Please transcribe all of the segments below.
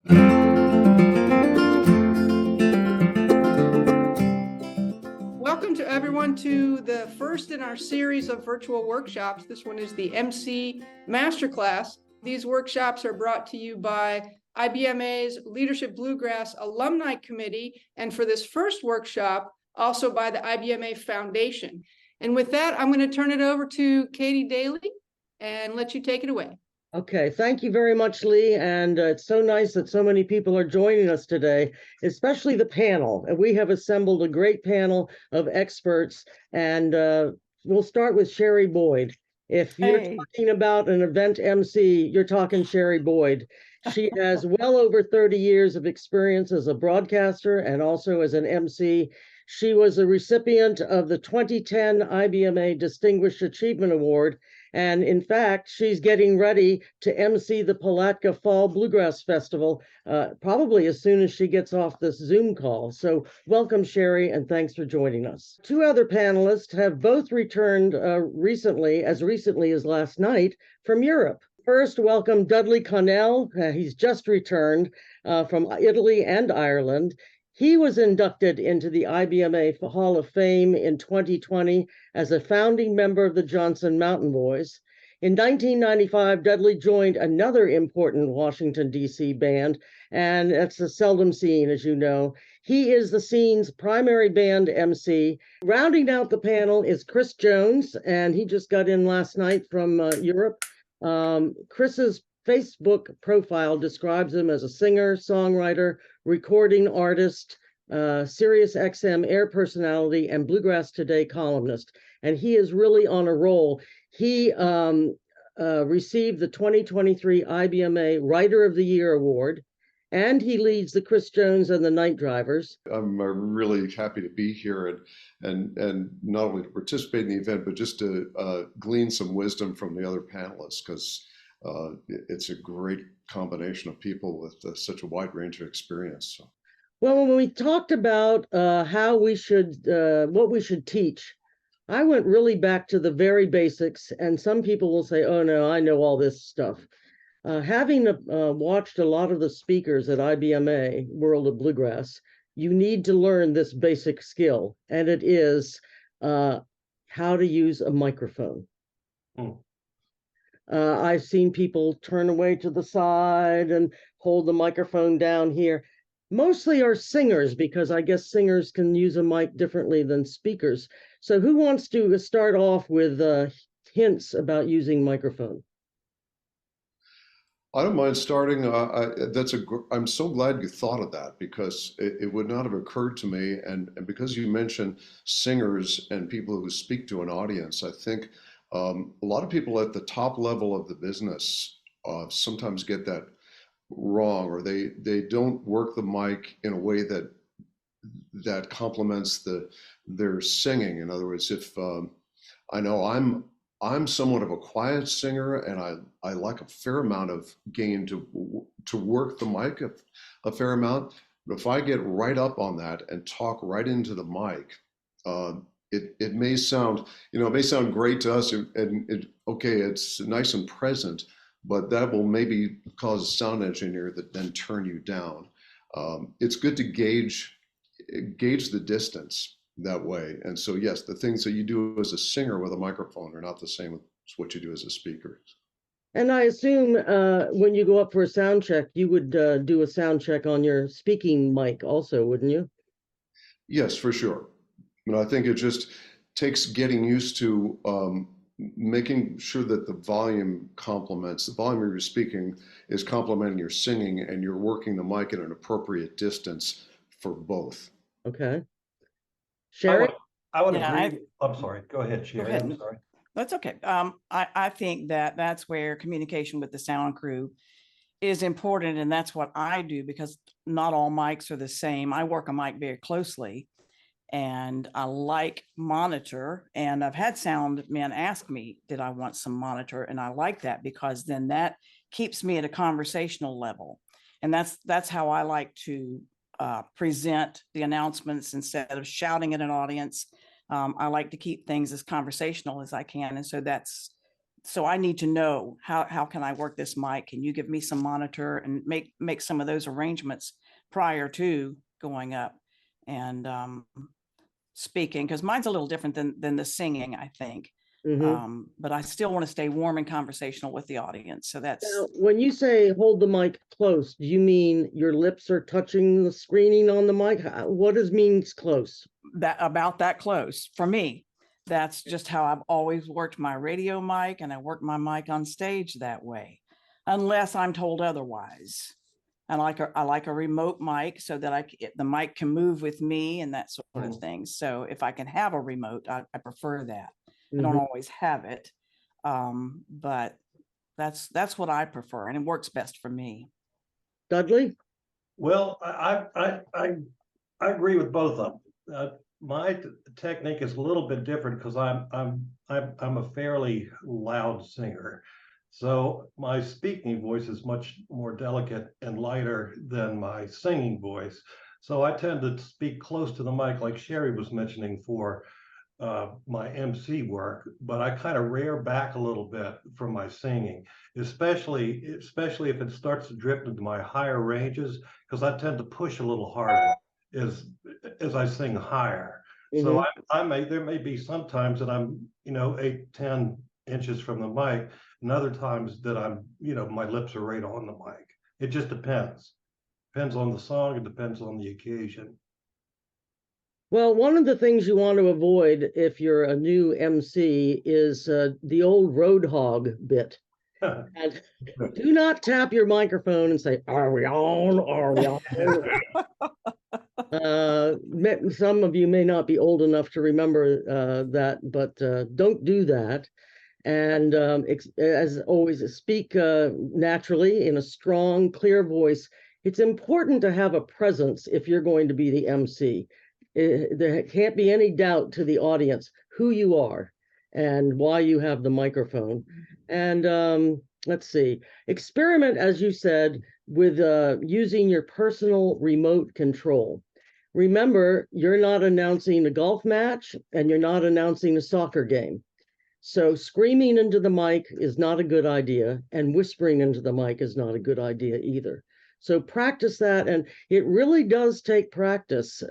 Welcome to everyone to the first in our series of virtual workshops. This one is the Emcee Masterclass. These workshops are brought to you by IBMA's Leadership Bluegrass Alumni Committee, and for this first workshop, also by the IBMA Foundation. And with that, I'm going to turn it over to Katie Daly and let you take it away. Okay, thank you very much, Lee. And it's so nice that so many people are joining us today, especially the panel. And we have assembled a great panel of experts. And we'll start with Sherry Boyd. If you're talking about an event MC, you're talking Sherry Boyd. She has well over 30 years of experience as a broadcaster and also as an MC. She was a recipient of the 2010 IBMA Distinguished Achievement Award. And in fact, she's getting ready to MC the Palatka Fall Bluegrass Festival, probably as soon as she gets off this Zoom call. So welcome, Sherry, and thanks for joining us. Two other panelists have both returned recently as last night, from Europe. First, welcome Dudley Connell. He's just returned from Italy and Ireland. He was inducted into the IBMA Hall of Fame in 2020 as a founding member of the Johnson Mountain Boys. In 1995, Dudley joined another important Washington, D.C. band, and it's seldom seen, as you know. He is the scene's primary band MC. Rounding out the panel is Chris Jones, and he just got in last night from Europe. Chris's Facebook profile describes him as a singer, songwriter, recording artist, Sirius XM air personality, and Bluegrass Today columnist. And he is really on a roll. He received the 2023 IBMA Writer of the Year Award, and he leads the Chris Jones and the Night Drivers. I'm really happy to be here and not only to participate in the event, but just to glean some wisdom from the other panelists, because it's a great combination of people with such a wide range of experience. So. Well, when we talked about how we should, what we should teach, I went really back to the very basics, and some people will say, oh no, I know all this stuff. Having watched a lot of the speakers at IBMA, World of Bluegrass, you need to learn this basic skill, and it is how to use a microphone. I've seen people turn away to the side and hold the microphone down here. Mostly are singers, because I guess singers can use a mic differently than speakers. So who wants to start off with hints about using microphone? I don't mind starting. I'm so glad you thought of that, because it would not have occurred to me. And because you mentioned singers and people who speak to an audience, I think a lot of people at the top level of the business sometimes get that wrong, or they don't work the mic in a way that complements their singing. In other words, if I know I'm somewhat of a quiet singer, and I like a fair amount of gain to work the mic a fair amount, but if I get right up on that and talk right into the mic, it may sound, it may sound great to us, and okay, it's nice and present, but that will maybe cause a sound engineer that then turn you down. It's good to gauge the distance that way. And so, yes, the things that you do as a singer with a microphone are not the same as what you do as a speaker. And I assume when you go up for a sound check, you would do a sound check on your speaking mic also, wouldn't you? Yes, for sure. But I think it just takes getting used to making sure that the volume complements, the volume of your speaking is complementing your singing, and you're working the mic at an appropriate distance for both. Okay. Sherry? I would agree. I'm sorry. Go ahead, Sherry. Go ahead. I'm sorry. That's okay. I think that's where communication with the sound crew is important, and that's what I do, because not all mics are the same. I work a mic very closely, and I like monitor, and I've had sound men ask me, did I want some monitor? And I like that, because then that keeps me at a conversational level. And that's how I like to present the announcements instead of shouting at an audience. I like to keep things as conversational as I can. And so so I need to know how can I work this mic? Can you give me some monitor and make some of those arrangements prior to going up and speaking? Because mine's a little different than the singing, I think. But I still want to stay warm and conversational with the audience. So that's Now, when you say hold the mic close, do you mean your lips are touching the screening on the mic? What does means close? about that close for me. That's just how I've always worked my radio mic, and I work my mic on stage that way, unless I'm told otherwise. I like a remote mic so that the mic can move with me and that sort of thing. So if I can have a remote, I prefer that. I don't always have it, but that's what I prefer, and it works best for me. Dudley? Well, I agree with both of them. My technique is a little bit different because I'm a fairly loud singer, so my speaking voice is much more delicate and lighter than my singing voice. So I tend to speak close to the mic, like Sherry was mentioning, for my MC work, but I kind of rear back a little bit from my singing, especially if it starts to drift into my higher ranges, because I tend to push a little harder as I sing higher. So there may be sometimes that I'm 8-10 inches from the mic, and other times that I'm my lips are right on the mic. It just depends on the song. It depends on the occasion. Well, one of the things you want to avoid if you're a new MC is the old road hog bit. And do not tap your microphone and say, "Are we on? Are we on?" Some of you may not be old enough to remember that, but don't do that. And as always, speak naturally in a strong, clear voice. It's important to have a presence if you're going to be the MC. There can't be any doubt to the audience who you are and why you have the microphone. And let's see, experiment, as you said, with using your personal remote control. Remember, you're not announcing a golf match and you're not announcing a soccer game. So screaming into the mic is not a good idea, and whispering into the mic is not a good idea either. So practice that, and it really does take practice.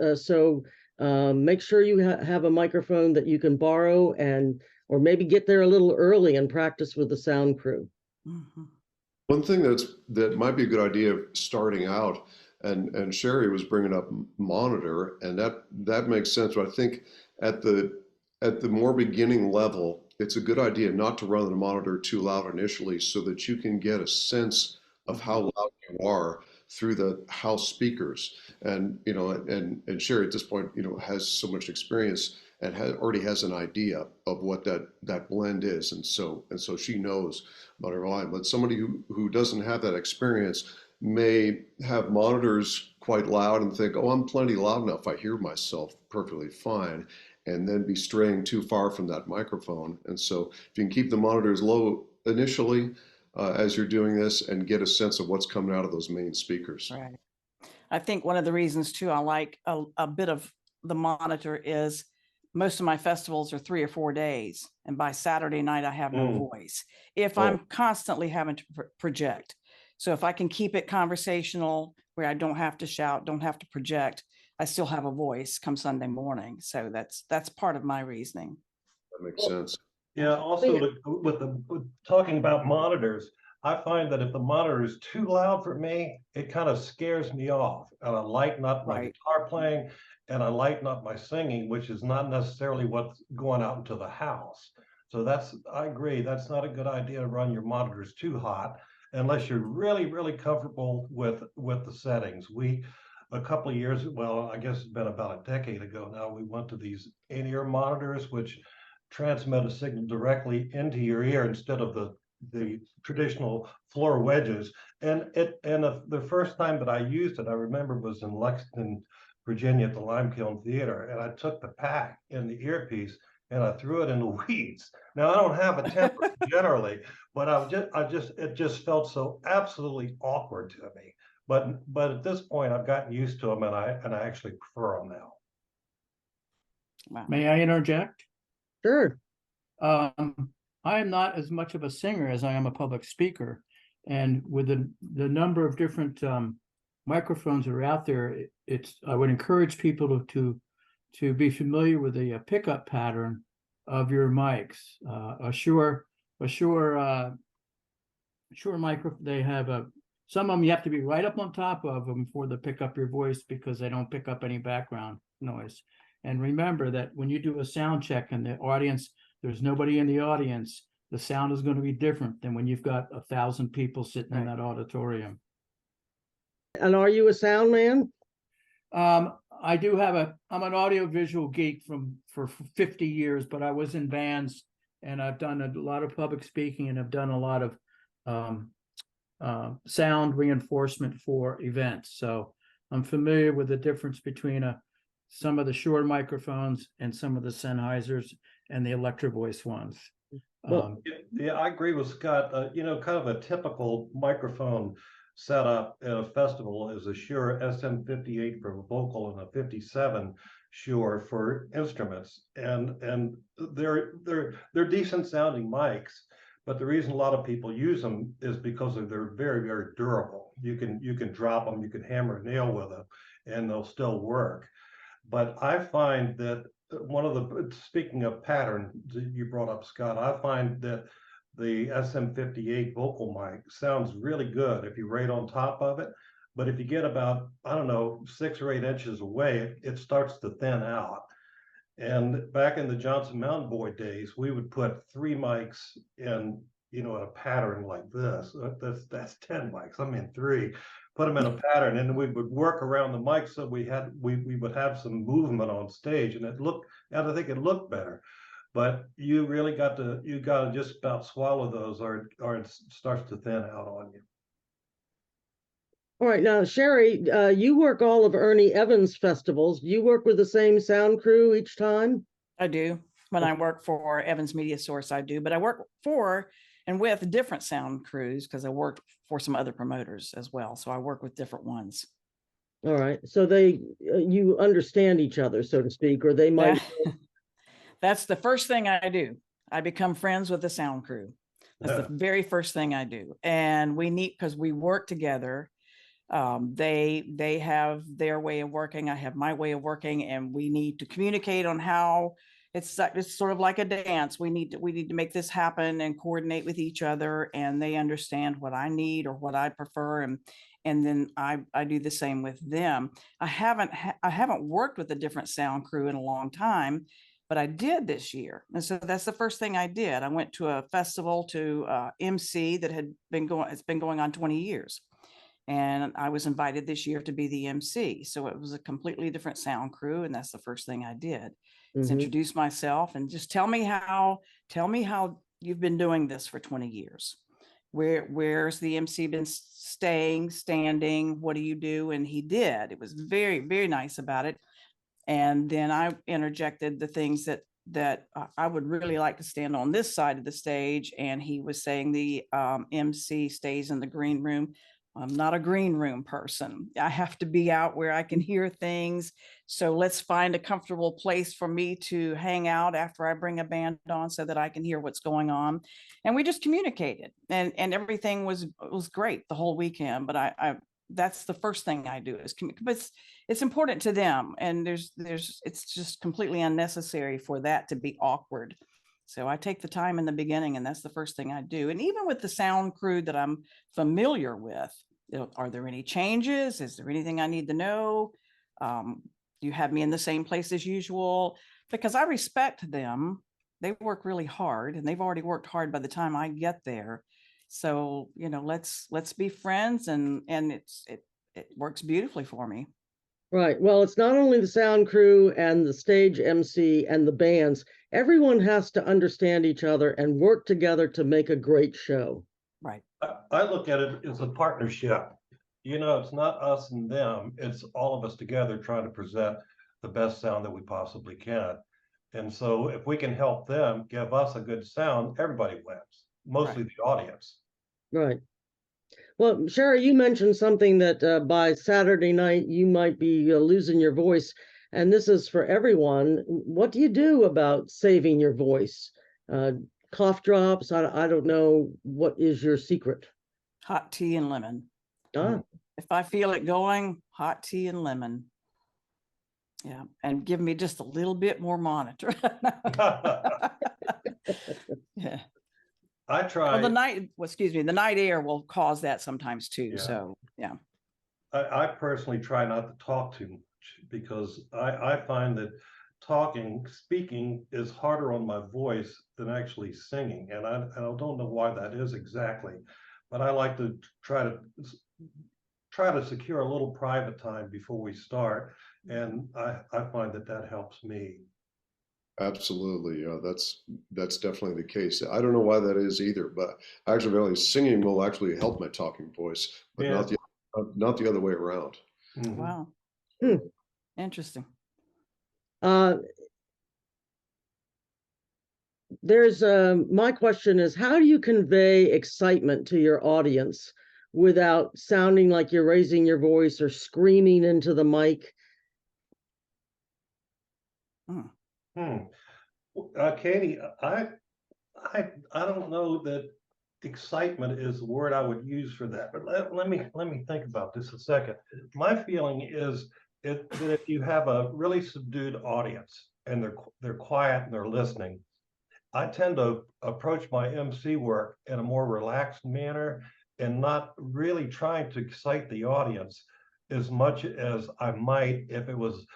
Make sure you have a microphone that you can borrow, or maybe get there a little early and practice with the sound crew. One thing that might be a good idea starting out, and Sherry was bringing up monitor, and that makes sense. But I think at the more beginning level, it's a good idea not to run the monitor too loud initially, so that you can get a sense of how loud you are through the house speakers. And and Sherry at this point has so much experience and already has an idea of what that blend is, and so she knows about her line. But somebody who doesn't have that experience may have monitors quite loud and think, oh, I'm plenty loud enough, I hear myself perfectly fine, and then be straying too far from that microphone. And so if you can keep the monitors low initially as you're doing this, and get a sense of what's coming out of those main speakers. Right. I think one of the reasons too I like a bit of the monitor is most of my festivals are 3 or 4 days, and by Saturday night I have no voice if I'm constantly having to project. So if I can keep it conversational where I don't have to shout, don't have to project, I still have a voice come Sunday morning. So that's part of my reasoning. That makes sense. Yeah, also with talking about monitors, I find that if the monitor is too loud for me, it kind of scares me off, and I lighten up my guitar playing, and I lighten up my singing, which is not necessarily what's going out into the house. So I agree, that's not a good idea to run your monitors too hot unless you're really, really comfortable with the settings. A couple of years, well, I guess it's been about a decade ago now, we went to these in-ear monitors, which transmit a signal directly into your ear instead of the traditional floor wedges. And the first time that I used it, I remember, was in Lexington, Virginia, at the Limekiln Theater, and I took the pack in the earpiece and I threw it in the weeds. Now, I don't have a temper generally, but it just felt so absolutely awkward to me. But at this point, I've gotten used to them, and I actually prefer them now. Wow. May I interject? Sure. I am not as much of a singer as I am a public speaker. And with the number of different microphones that are out there, I would encourage people to be familiar with the pickup pattern of your mics. A Shure microphone, they have some of them you have to be right up on top of them for to pick up your voice because they don't pick up any background noise. And remember that when you do a sound check in the audience, there's nobody in the audience, the sound is going to be different than when you've got 1,000 people sitting in that auditorium. And are you a sound man? I do have I'm an audiovisual geek for 50 years, but I was in bands and I've done a lot of public speaking and I've done a lot of sound reinforcement for events. So I'm familiar with the difference between some of the Shure microphones and some of the Sennheisers and the Electro Voice ones. Yeah, I agree with Scott. Kind of a typical microphone setup at a festival is a Shure SM58 for vocal and a 57 Shure for instruments, and they're decent sounding mics. But the reason a lot of people use them is because they're very, very durable. You can drop them, you can hammer a nail with them, and they'll still work. But I find that speaking of pattern that you brought up, Scott, I find that the SM58 vocal mic sounds really good if you're right on top of it. But if you get about, I don't know, 6 or 8 inches away, it starts to thin out. And back in the Johnson Mountain Boy days, we would put 3 mics in, a pattern like this. That's 10 mics. I mean 3. Put them in a pattern, and we would work around the mic so we would have some movement on stage, and I think it looked better. But you really got to just about swallow those, or it starts to thin out on you. All right, now Sherry, you work all of Ernie Evans' festivals. You work with the same sound crew each time? I do. When I work for Evans Media Source, I do, but I work for and with different sound crews because I worked for some other promoters as well. So I work with different ones. All right, so you understand each other, so to speak, or they might. That's the first thing I do. I become friends with the sound crew. That's the very first thing I do. And we need, because we work together. They have their way of working. I have my way of working, and we need to communicate on how it's sort of like a dance. We need to make this happen and coordinate with each other, and they understand what I need or what I prefer. And then I do the same with them. I haven't worked with a different sound crew in a long time, but I did this year. And so that's the first thing I did. I went to a festival to Emcee that it's been going on 20 years. And I was invited this year to be the MC. So it was a completely different sound crew. And that's the first thing I did is introduce myself and just tell me how you've been doing this for 20 years. Where's the MC been standing? What do you do? And he did. It was very, very nice about it. And then I interjected the things that I would really like to stand on this side of the stage. And he was saying the MC stays in the green room. I'm not a green room person. I have to be out where I can hear things. So let's find a comfortable place for me to hang out after I bring a band on so that I can hear what's going on. And we just communicated, and everything was great the whole weekend. But I that's the first thing I do is but it's important to them. And it's just completely unnecessary for that to be awkward. So I take the time in the beginning, and that's the first thing I do. And even with the sound crew that I'm familiar with, are there any changes? Is there anything I need to know? You have me in the same place as usual? Because I respect them. They work really hard, and they've already worked hard by the time I get there. So, let's be friends, and it works beautifully for me. Right. Well, it's not only the sound crew and the stage MC and the bands. Everyone has to understand each other and work together to make a great show. Right. I look at it as a partnership. It's not us and them. It's all of us together trying to present the best sound that we possibly can. And so if we can help them give us a good sound, everybody wins, mostly the audience. Right. Well, Sherry, you mentioned something that by Saturday night you might be losing your voice, and this is for everyone. What do you do about saving your voice? cough drops? I don't know. What is your secret? Hot tea and lemon. Ah, If I feel it going, hot tea and lemon. Yeah, and give me just a little bit more monitor. Yeah. I Well, try. the night air will cause that sometimes too. Yeah. So yeah. I personally try not to talk too much because I find that speaking is harder on my voice than actually singing. And I don't know why that is exactly, but I like to try to secure a little private time before we start. And I find that helps me. Absolutely. That's definitely the case. I don't know why that is either, but actually, really, singing will actually help my talking voice, but Yeah. not the other way around. Mhm. Wow. Hmm. Interesting. There's my question is, how do you convey excitement to your audience without sounding like you're raising your voice or screaming into the mic? Katie, I don't know that excitement is the word I would use for that, but let me think about this a second. My feeling is that if you have a really subdued audience and they're quiet and they're listening, I tend to approach my MC work in a more relaxed manner and not really trying to excite the audience as much as I might if it was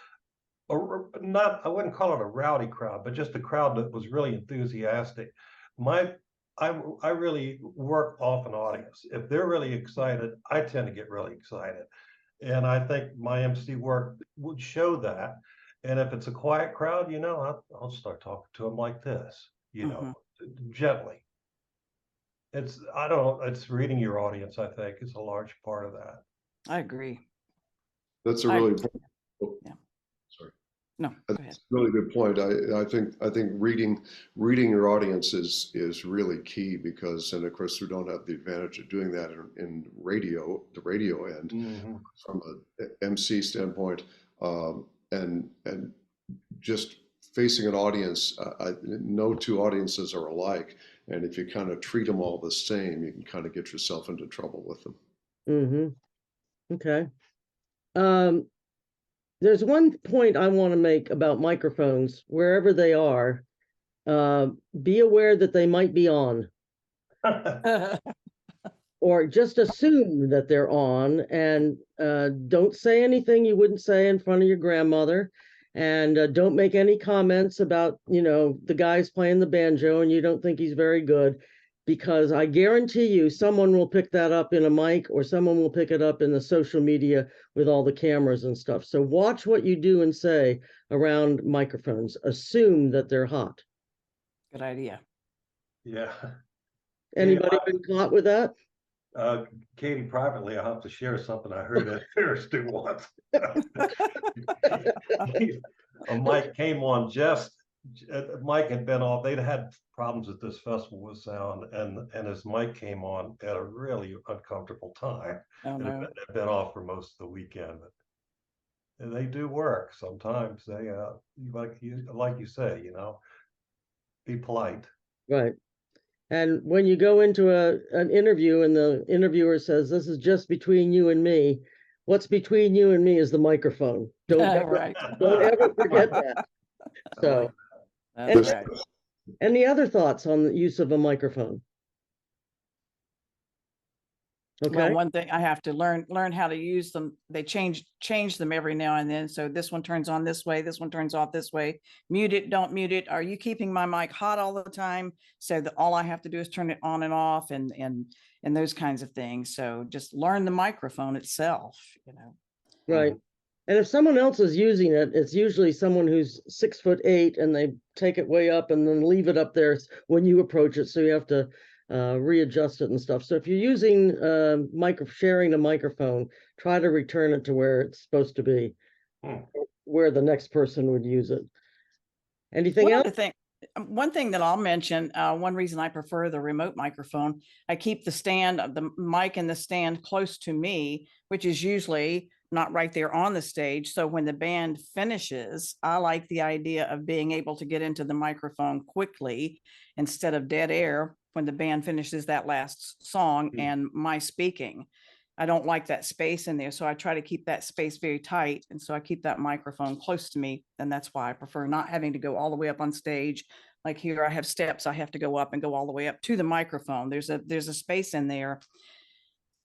not, I wouldn't call it a rowdy crowd, but just a crowd that was really enthusiastic. My I really work off an audience. If they're really excited, I tend to get really excited. And I think my MC work would show that. And if it's a quiet crowd, I'll start talking to them like this, gently. I don't know, it's reading your audience, I think, is a large part of that. I agree. That's a really important. Yeah. Sorry. No, go ahead. That's a really good point. I think reading your audience is really key because, and of course, we don't have the advantage of doing that in radio, the radio end, Mhm. from a MC standpoint, and just facing an audience. No two audiences are alike, and if you kind of treat them all the same, you can kind of get yourself into trouble with them. Mm-hmm. Okay. There's one point I want to make about microphones, wherever they are. Be aware that they might be on, or just assume that they're on, and don't say anything you wouldn't say in front of your grandmother, and don't make any comments about, the guy's playing the banjo and you don't think he's very good, because I guarantee you someone will pick that up in a mic, or someone will pick it up in the social media with all the cameras and stuff. So watch what you do and say around microphones. Assume that they're hot. Good idea. Yeah. Anybody been caught with that? Katie, privately, I have to share something I heard at Harrison once. Mike came on Mike had been off. They'd had problems at this festival with sound, and his mic came on at a really uncomfortable time. Oh, no. It had been off for most of the weekend. And they do work sometimes. They like you say, be polite. Right. And when you go into an interview and the interviewer says, "This is just between you and me," what's between you and me is the microphone. Don't Right. don't ever forget that. So, That's right. any other thoughts on the use of a microphone? Okay. Well, one thing I have to learn how to use them. They change them every now and then. So this one turns on this way, this one turns off this way. Mute it, don't mute it. Are you keeping my mic hot all the time? So that all I have to do is turn it on and off, and those kinds of things. So just learn the microphone itself, Right. And if someone else is using it, it's usually someone who's 6'8" and they take it way up and then leave it up there when you approach it. So you have to readjust it and stuff. So if you're using sharing a microphone, try to return it to where it's supposed to be, where the next person would use it. Anything else? One thing that I'll mention, one reason I prefer the remote microphone, I keep the mic and the stand close to me, which is usually not right there on the stage. So when the band finishes, I like the idea of being able to get into the microphone quickly instead of dead air when the band finishes that last song and my speaking. I don't like that space in there. So I try to keep that space very tight. And so I keep that microphone close to me. And that's why I prefer not having to go all the way up on stage. Like here, I have steps. I have to go up and go all the way up to the microphone. There's a space in there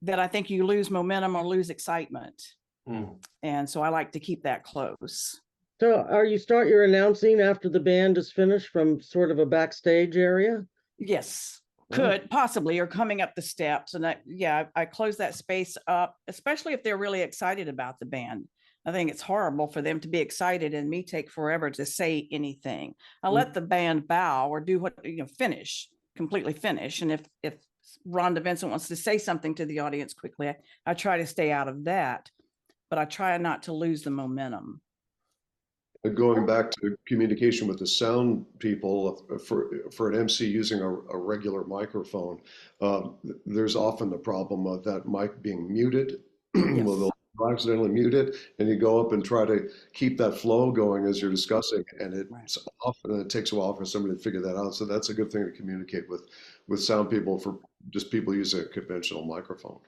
that I think you lose momentum or lose excitement. And so I like to keep that close. So you're announcing after the band is finished from sort of a backstage area? Yes, could possibly, or coming up the steps. And I close that space up, especially if they're really excited about the band. I think it's horrible for them to be excited and me take forever to say anything. I let the band bow or do what, completely finish. And if Rhonda Vincent wants to say something to the audience quickly, I try to stay out of that, but I try not to lose the momentum. Going back to communication with the sound people, for an MC using a regular microphone, there's often the problem of that mic being muted. Yes. Well, they'll accidentally mute it, and you go up and try to keep that flow going as you're discussing, and it takes a while for somebody to figure that out. So that's a good thing to communicate with sound people, for just people using a conventional microphone.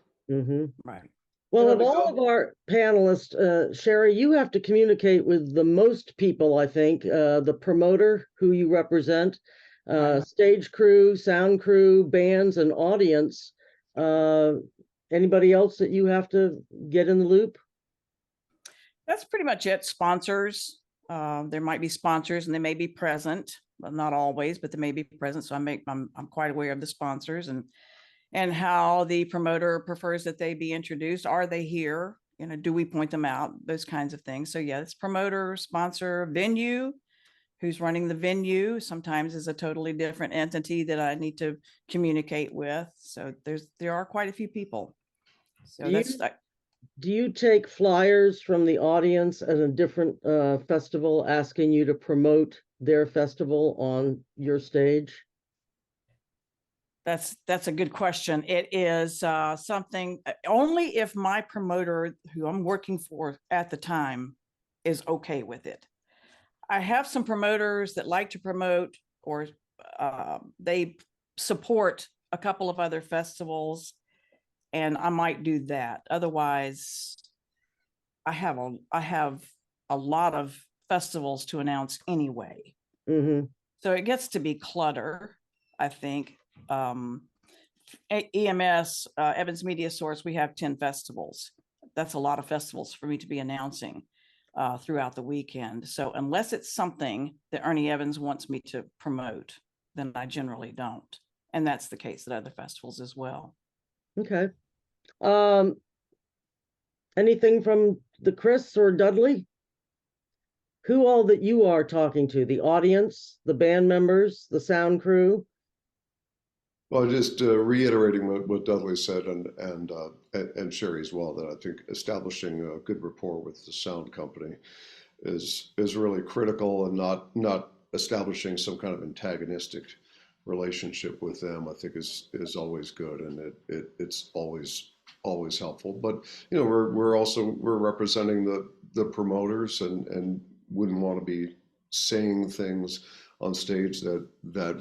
Right. Well, of all of our panelists, Sherry, you have to communicate with the most people, I think, the promoter who you represent, stage crew, sound crew, bands, and audience. Anybody else that you have to get in the loop? That's pretty much it. Sponsors. There might be sponsors and they may be present, but not always, but they may be present. So I'm quite aware of the sponsors and how the promoter prefers that they be introduced. Are they here? Do we point them out? Those kinds of things. So yeah, it's promoter, sponsor, venue, who's running the venue sometimes is a totally different entity that I need to communicate with. So there are quite a few people. So do you take flyers from the audience at a different festival asking you to promote their festival on your stage? That's a good question. It is something only if my promoter, who I'm working for at the time, is okay with it. I have some promoters that like to promote, or they support a couple of other festivals, and I might do that. Otherwise, I have a lot of festivals to announce anyway. So it gets to be clutter, I think. EMS, Evans Media Source, we have 10 festivals. That's a lot of festivals for me to be announcing throughout the weekend. So unless it's something that Ernie Evans wants me to promote, then I generally don't. And that's the case at other festivals as well. Okay. Anything from the Chris or Dudley? Who all that you are talking to? The audience, the band members, the sound crew? Well, just reiterating what Dudley said and Sherry as well, that I think establishing a good rapport with the sound company is really critical, and not establishing some kind of antagonistic relationship with them, I think is always good, and it's always helpful. But we're representing the promoters and wouldn't want to be saying things on stage that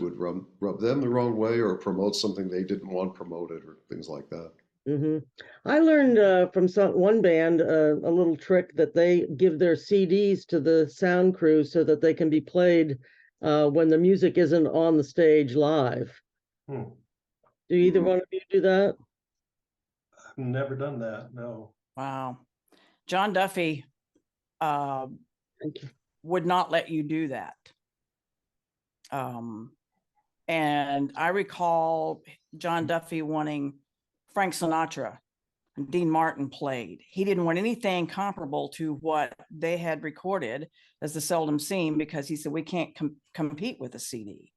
would rub them the wrong way, or promote something they didn't want promoted, or things like that. I learned from one band a little trick that they give their CDs to the sound crew so that they can be played when the music isn't on the stage live. Do either one of you do that? I've never done that, no. Wow. John Duffy would not let you do that. And I recall John Duffy wanting Frank Sinatra and Dean Martin played. He didn't want anything comparable to what they had recorded as the Seldom Seen, because he said, we can't compete with a CD.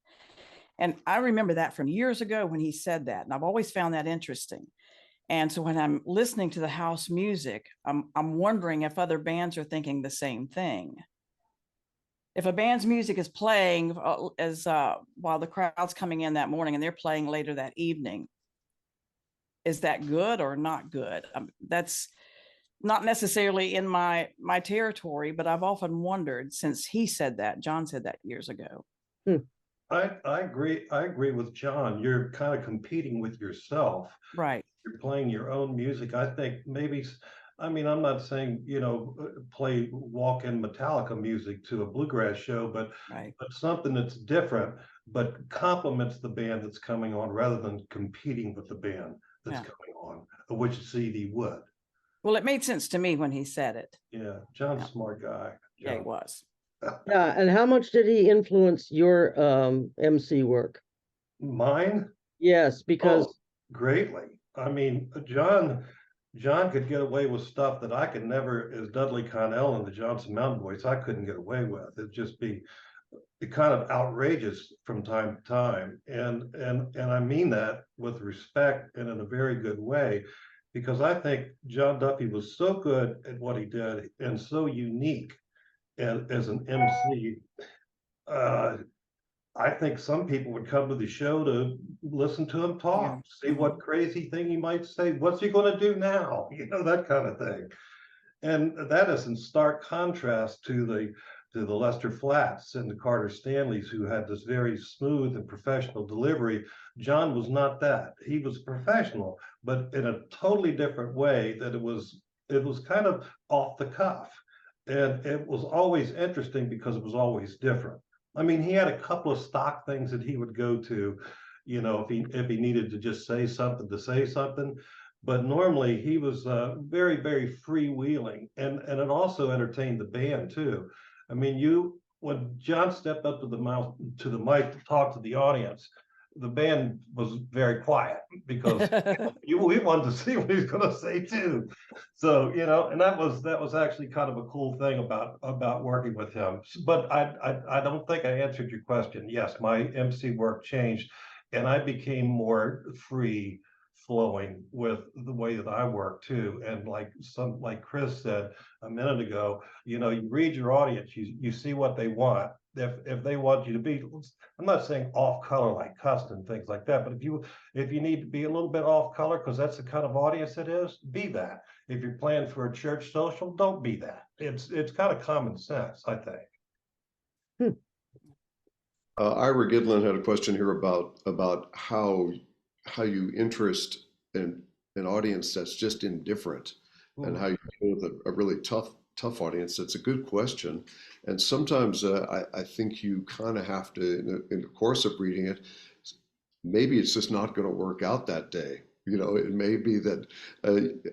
And I remember that from years ago when he said that. And I've always found that interesting. And so when I'm listening to the house music, I'm wondering if other bands are thinking the same thing. If a band's music is playing while the crowd's coming in that morning and they're playing later that evening, is that good or not good? not necessarily in my territory, but I've often wondered since he said that, John said that years ago. I agree. I agree with John. You're kind of competing with yourself. Right. You're playing your own music. I think maybe, I mean, I'm not saying, play walk-in Metallica music to a bluegrass show, but Right. something that's different, but complements the band that's coming on rather than competing with the band that's coming on, which CD would. Well, it made sense to me when he said it. Yeah, John's a smart guy. Yeah, he was. Yeah, and how much did he influence your MC work? Mine? Yes, because Oh, greatly. I mean, John could get away with stuff that I could never, as Dudley Connell and the Johnson Mountain Boys, I couldn't get away with. It'd just be kind of outrageous from time to time. And I mean that with respect and in a very good way, because I think John Duffy was so good at what he did and so unique as an MC. I think some people would come to the show to listen to him talk, see what crazy thing he might say. What's he going to do now? That kind of thing. And that is in stark contrast to the Lester Flats and the Carter Stanleys, who had this very smooth and professional delivery. John was not that. He was professional, but in a totally different way. That it was kind of off the cuff, and it was always interesting because it was always different. I mean, he had a couple of stock things that he would go to, if he needed to just say something. But normally he was very, very freewheeling, and it also entertained the band too. I mean, when John stepped up to the mic to talk to the audience, the band was very quiet because we wanted to see what he's going to say too. So and that was actually kind of a cool thing about working with him. But I don't think I answered your question. Yes, my MC work changed, and I became more free flowing with the way that I work too. And like Chris said a minute ago, you read your audience, you see what they want. If they want you to be, I'm not saying off color like cussed and things like that, but if you need to be a little bit off color because that's the kind of audience it is, be that. If you're playing for a church social, don't be that. It's kind of common sense, I think. Ira Gidlin had a question here about how you interest in an audience that's just indifferent, and how you deal with a really tough audience. That's a good question, and sometimes I think you kind of have to, in the course of reading it, maybe it's just not going to work out that day. It may be that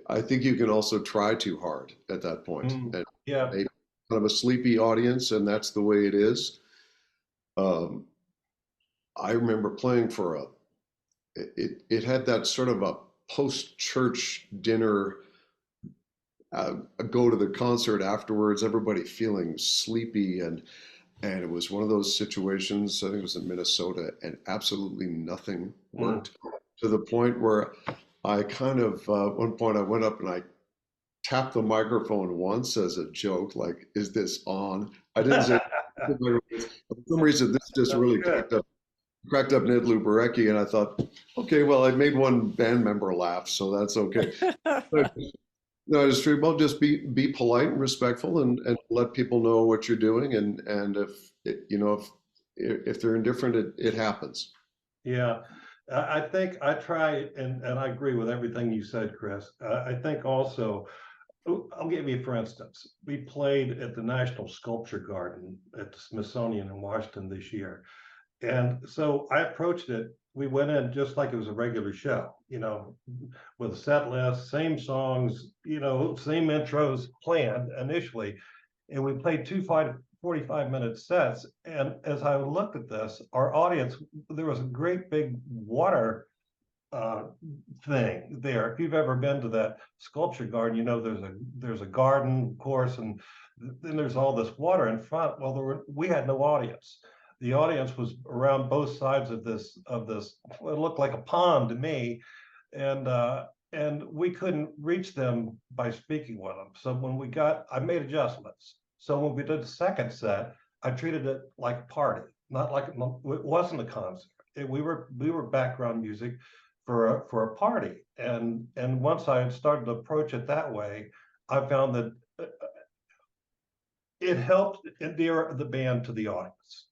I think you can also try too hard at that point, and maybe kind of a sleepy audience, and that's the way it is. I remember playing for it had that sort of a post-church dinner, go to the concert afterwards, everybody feeling sleepy, and it was one of those situations, I think it was in Minnesota, and absolutely nothing worked, to the point where I kind of, at one point I went up and I tapped the microphone once as a joke, like, is this on? I didn't say, for some reason, this just really cracked up Ned Luberecki, and I thought, okay, well, I made one band member laugh, so that's okay. But, no, it's true. Well, just be polite and respectful, and let people know what you're doing, and if they're indifferent, it happens. Yeah, I think I try, and I agree with everything you said, Chris. I think also, I'll give you for instance, we played at the National Sculpture Garden at the Smithsonian in Washington this year. And so I approached it. We went in just like it was a regular show, with a set list, same songs, same intros planned initially. And we played 45-minute sets. And as I looked at this, our audience, there was a great big water thing there. If you've ever been to that sculpture garden, there's a garden, of course, and then there's all this water in front. Well, we had no audience. The audience was around both sides of this. It looked like a pond to me, and we couldn't reach them by speaking with them. So I made adjustments. So when we did the second set, I treated it like a party, not like it wasn't a concert. We were background music for a party, and once I had started to approach it that way, I found that it helped endear the band to the audience.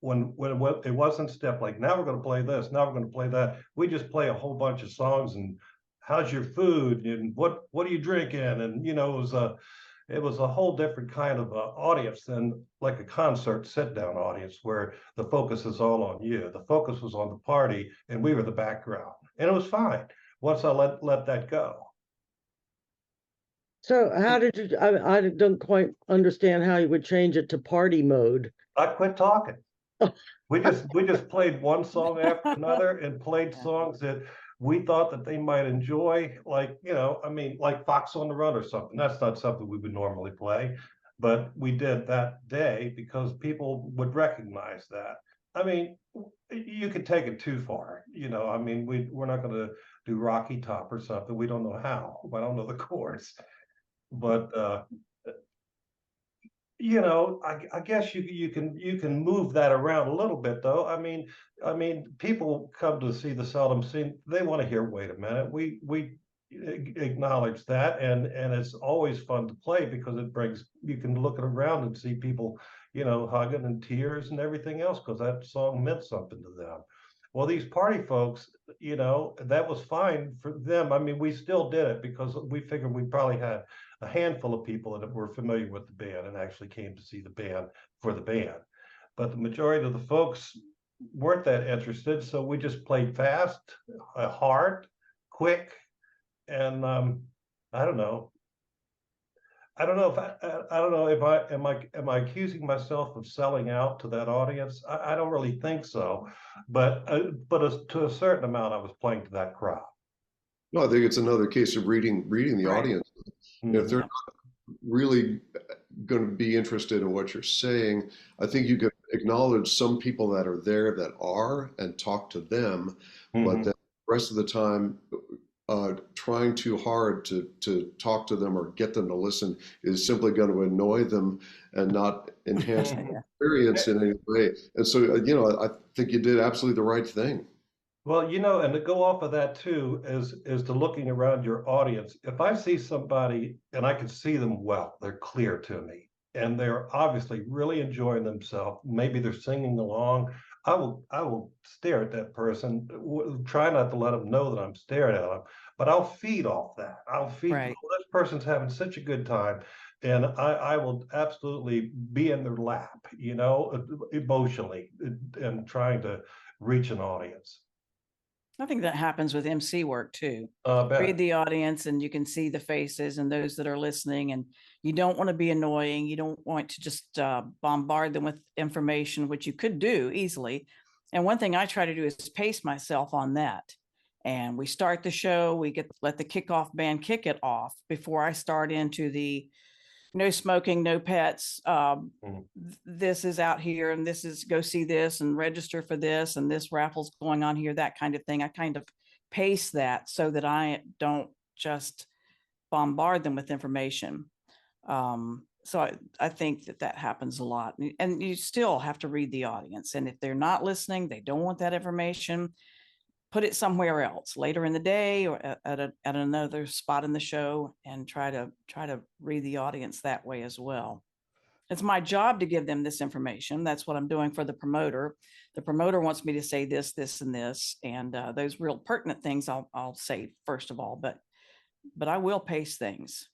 When it wasn't step like, now we're going to play this, now we're going to play that. We just play a whole bunch of songs and how's your food and what are you drinking, and you know, it was a whole different kind of audience than like a concert sit down audience where the focus is all on you. The focus was on the party and we were the background, and it was fine once I let that go. So how did you, I don't quite understand how you would change it to party mode. I quit talking. We just played one song after another and played songs that we thought that they might enjoy, like, you know, I mean, like Fox on the Run or something. That's not something we would normally play, but we did that day because people would recognize that. I mean, you could take it too far, you know. I mean, we're not going to do Rocky Top or something. We don't know how. I don't know the chords, but you know, I guess you can move that around a little bit, though. I mean, people come to see the seldom seen. They want to hear. Wait a minute, we acknowledge that, and it's always fun to play because it brings, you can look around and see people, you know, hugging and tears and everything else because that song meant something to them. Well, these party folks, you know, that was fine for them. I mean, we still did it because we figured we probably had a handful of people that were familiar with the band and actually came to see the band for the band. But the majority of the folks weren't that interested, so we just played fast, hard, quick, and I don't know. I don't know if I don't know if am I accusing myself of selling out to that audience? I don't really think so, but to a certain amount, I was playing to that crowd. No, I think it's another case of reading the Right. audience. If they're not really going to be interested in what you're saying, I think you could acknowledge some people that are there that are and talk to them, but then the rest of the time, trying too hard to talk to them or get them to listen is simply going to annoy them and not enhance the experience in any way. And so, you know, I think you did absolutely the right thing. Well, you know, and to go off of that too is to looking around your audience. If I see somebody and I can see them well, they're clear to me, and they're obviously really enjoying themselves. Maybe they're singing along. I will stare at that person. Try not to let them know that I'm staring at them, but I'll feed off that. I'll feed. Right. Oh, this person's having such a good time, and I will absolutely be in their lap, you know, emotionally, and trying to reach an audience. I think that happens with MC work too. Bet. Read the audience and you can see the faces and those that are listening, and you don't want to be annoying. You don't want to just bombard them with information, which you could do easily. And one thing I try to do is pace myself on that. And we start the show, let the kickoff band kick it off before I start into the no smoking, no pets. This is out here, and this is go see this and register for this, and this raffle's going on here, that kind of thing. I kind of pace that so that I don't just bombard them with information. So I think that happens a lot, and you still have to read the audience. And if they're not listening, they don't want that information, put it somewhere else later in the day or at another spot in the show, and try to read the audience that way as well. It's my job to give them this information. That's what I'm doing for the promoter. The promoter wants me to say this, this, and this, and those real pertinent things I'll say first of all, but I will pace things.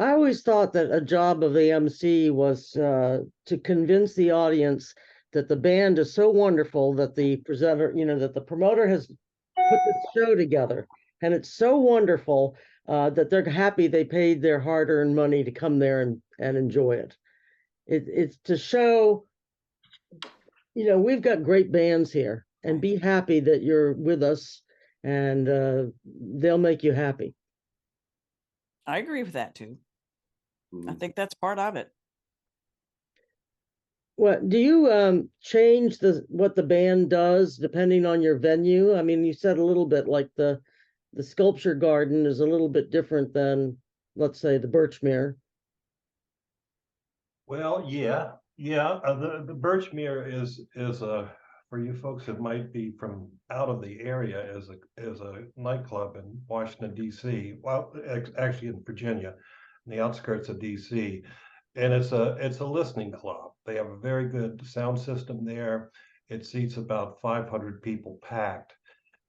I always thought that a job of the MC was to convince the audience that the band is so wonderful that the presenter, you know, that the promoter has put this show together, and it's so wonderful that they're happy they paid their hard-earned money to come there and enjoy it. It's to show, you know, we've got great bands here, and be happy that you're with us, and they'll make you happy. I agree with that too. I think that's part of it. What do you change what the band does depending on your venue? I mean, you said a little bit like the sculpture garden is a little bit different than, let's say, the Birchmere. Well, yeah. The Birchmere is for you folks that might be from out of the area, is a nightclub in Washington, D.C. Well, actually in Virginia, in the outskirts of D.C. And it's a listening club. They have a very good sound system there. It seats about 500 people packed.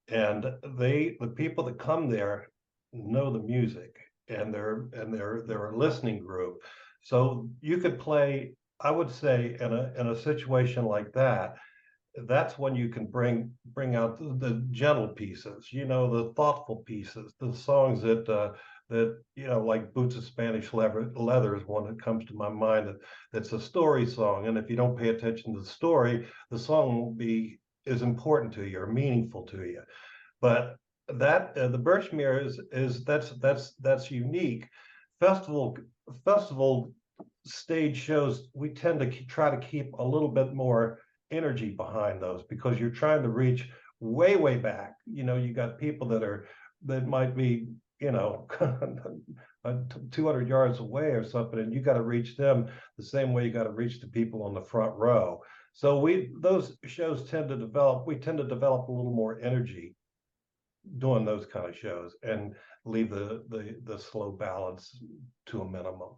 And the people that come there know the music, and they're a listening group. So you could play, I would say, in a situation like that, that's when you can bring out the gentle pieces, the thoughtful pieces, the songs that like Boots of Spanish Leather is one that comes to my mind, that's a story song. And if you don't pay attention to the story, the song won't be as important to you or meaningful to you. But that the Birchmere is that's unique. Festival stage shows, we tend to try to keep a little bit more energy behind those, because you're trying to reach way back. You got people that might be 200 yards away or something, and you got to reach them the same way you got to reach the people on the front row. So those shows we tend to develop a little more energy doing those kind of shows, and leave the slow ballads to a minimum.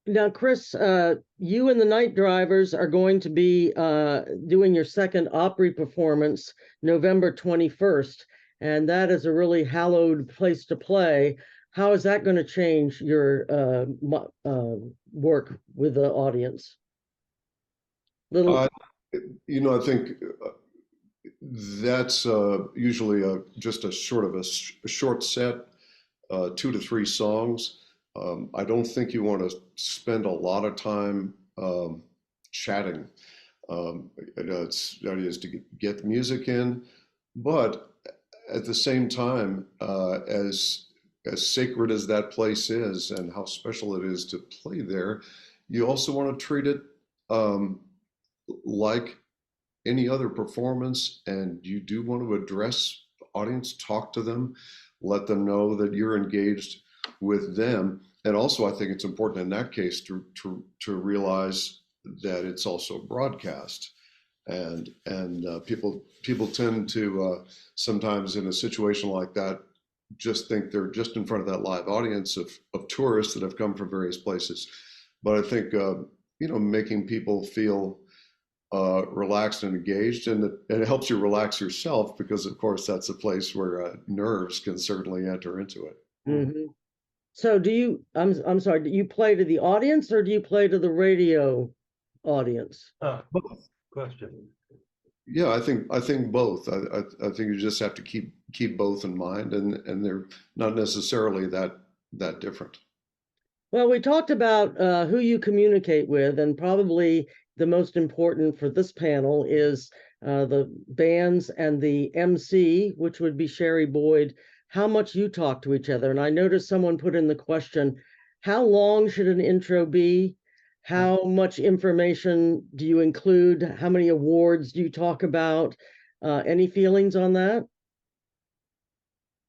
Now, Chris, you and the Night Drivers are going to be doing your second Opry performance November 21st, and that is a really hallowed place to play. How is that going to change your work with the audience? I think that's usually just a short set, 2 to 3 songs. I don't think you want to spend a lot of time chatting. The idea is to get the music in, but at the same time, as sacred as that place is and how special it is to play there, you also want to treat it like any other performance, and you do want to address the audience, talk to them, let them know that you're engaged with them. And also, I think it's important in that case to realize that it's also broadcast, and people tend to sometimes in a situation like that just think they're just in front of that live audience of tourists that have come from various places. But I think making people feel relaxed and engaged, and it helps you relax yourself, because of course that's a place where nerves can certainly enter into it. Mm-hmm. So I'm sorry, do you play to the audience or do you play to the radio audience? Both. Question. Yeah, I think both. I think you just have to keep both in mind, and they're not necessarily that different. Well, we talked about who you communicate with, and probably the most important for this panel is the bands and the MC, which would be Sherry Boyd, how much you talk to each other. And I noticed someone put in the question, how long should an intro be? How much information do you include? How many awards do you talk about? Any feelings on that?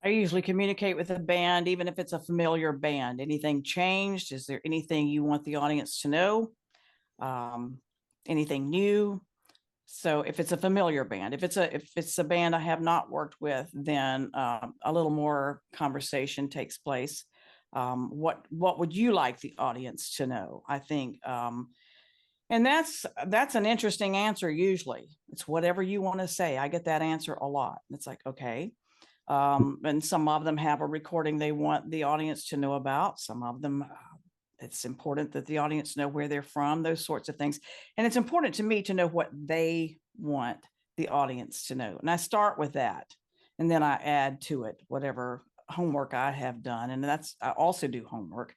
I usually communicate with the band, even if it's a familiar band. Anything changed? Is there anything you want the audience to know? Anything new? So if it's a familiar band, if it's a band I have not worked with, then a little more conversation takes place. What would you like the audience to know? I think, and that's an interesting answer. Usually, it's whatever you want to say. I get that answer a lot. It's like, okay. And some of them have a recording they want the audience to know about. Some of them, it's important that the audience know where they're from, those sorts of things. And it's important to me to know what they want the audience to know. And I start with that. And then I add to it whatever homework I have done. And I also do homework.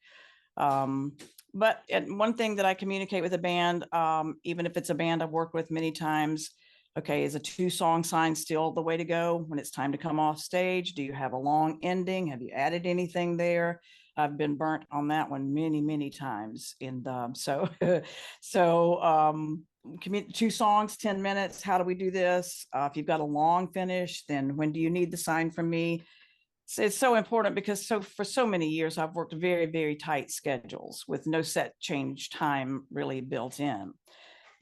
But one thing that I communicate with a band, even if it's a band I've worked with many times, okay, is a 2-song sign still the way to go when it's time to come off stage? Do you have a long ending? Have you added anything there? I've been burnt on that one many times in dub. So 2 songs, 10 minutes. How do we do this? If you've got a long finish, then when do you need the sign from me? It's so important, because for so many years I've worked very tight schedules with no set change time really built in.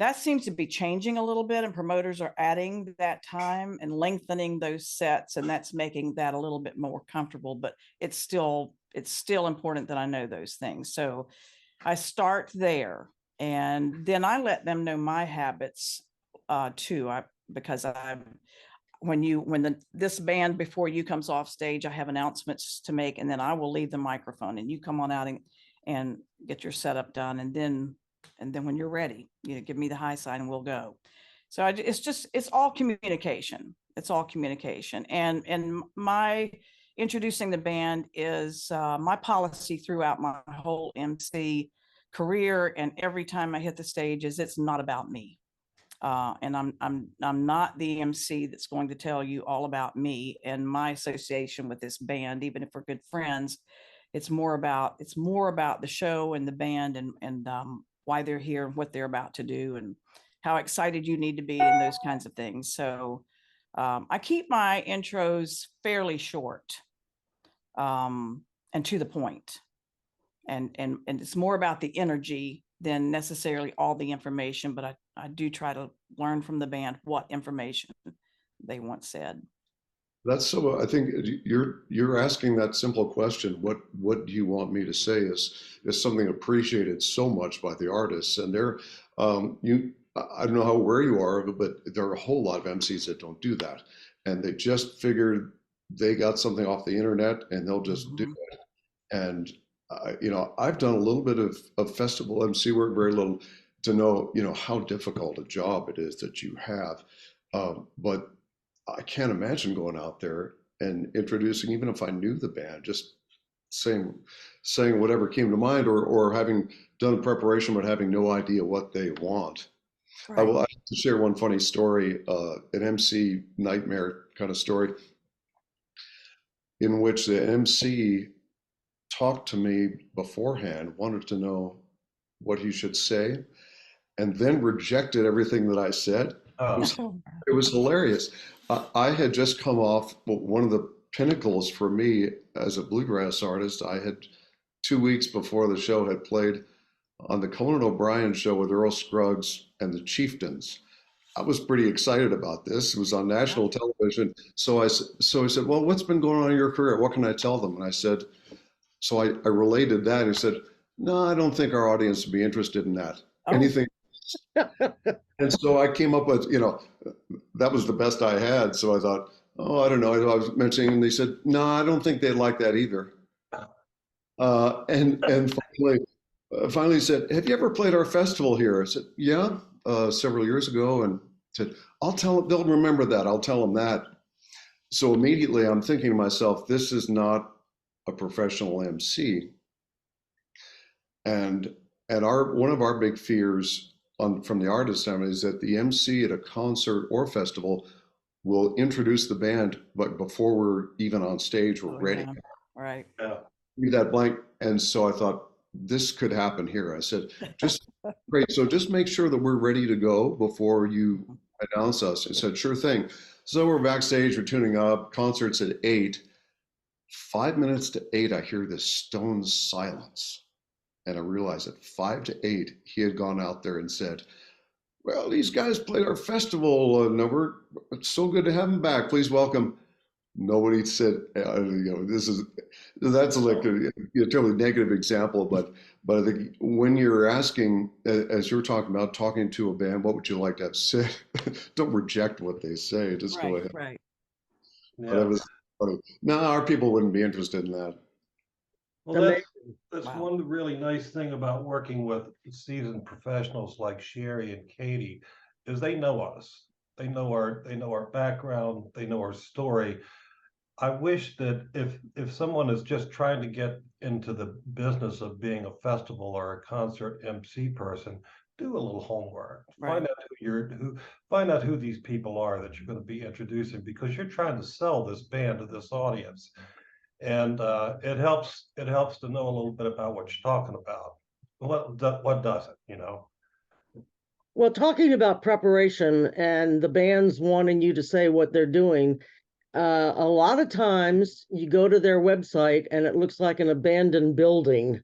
that seems to be changing a little bit, and promoters are adding that time and lengthening those sets, and that's making that a little bit more comfortable, but it's still important that I know those things. So I start there, and then I let them know my habits too. Because this band before you comes off stage, I have announcements to make, and then I will leave the microphone and you come on out and get your setup done. And then when you're ready, give me the high sign and we'll go. So it's all communication. It's all communication. And my introducing the band is my policy throughout my whole MC career. And every time I hit the stage it's not about me. And I'm not the MC that's going to tell you all about me and my association with this band, even if we're good friends. It's more about the show and the band and why they're here, what they're about to do, and how excited you need to be, and those kinds of things. So I keep my intros fairly short and to the point, and it's more about the energy than necessarily all the information, but I do try to learn from the band what information they want said. That's so, I think you're asking that simple question, what do you want me to say, is something appreciated so much by the artists. And I don't know where you are, but there are a whole lot of MCs that don't do that. And they just figured they got something off the internet and they'll just do it. And I've done a little bit of festival MC work, very little, to know, how difficult a job it is that you have. But I can't imagine going out there and introducing, even if I knew the band, just saying whatever came to mind, or having done preparation but having no idea what they want. Right. I will have to share one funny story, an MC nightmare kind of story, in which the MC talked to me beforehand, wanted to know what he should say, and then rejected everything that I said. It was hilarious. I had just come off one of the pinnacles for me as a bluegrass artist. I had 2 weeks before the show had played on the Conan O'Brien show with Earl Scruggs and the Chieftains. I was pretty excited about this. It was on national television. So I said, well, what's been going on in your career? What can I tell them? And I said, so I related that, and he said, no, I don't think our audience would be interested in that. Anything. And so I came up with, that was the best I had. So I thought, I don't know. I was mentioning, and they said, no, I don't think they'd like that either. And finally said, have you ever played our festival here? I said, yeah, several years ago. And said, I'll tell them, they'll remember that. I'll tell them that. So immediately I'm thinking to myself, this is not a professional MC. And one of our big fears from the artist side is that the MC at a concert or festival will introduce the band, but before we're even on stage, we're ready. Yeah. Right. Yeah. Give me that blank. And so I thought, this could happen here. I said, great. So just make sure that we're ready to go before you announce us. I said, sure thing. So we're backstage, we're tuning up, concert's at 8. 5 minutes to 8, I hear this stone silence. And I realized at 5 to 8, he had gone out there and said, well, these guys played our festival, and it's so good to have them back. Please welcome. Nobody said, that's like a totally negative example, but I think when you're asking, as you're talking about talking to a band, what would you like to have said? Don't reject what they say, just go ahead. Right. Yeah. That was funny. No, our people wouldn't be interested in that. Well, that's one really nice thing about working with seasoned professionals like Sherry and Katie, is they know us. They know our background. They know our story. I wish that if someone is just trying to get into the business of being a festival or a concert MC person, do a little homework. Right. Find out who these people are that you're going to be introducing, because you're trying to sell this band to this audience. And it helps to know a little bit about what you're talking about. What doesn't, Well, talking about preparation and the bands wanting you to say what they're doing, a lot of times you go to their website and it looks like an abandoned building.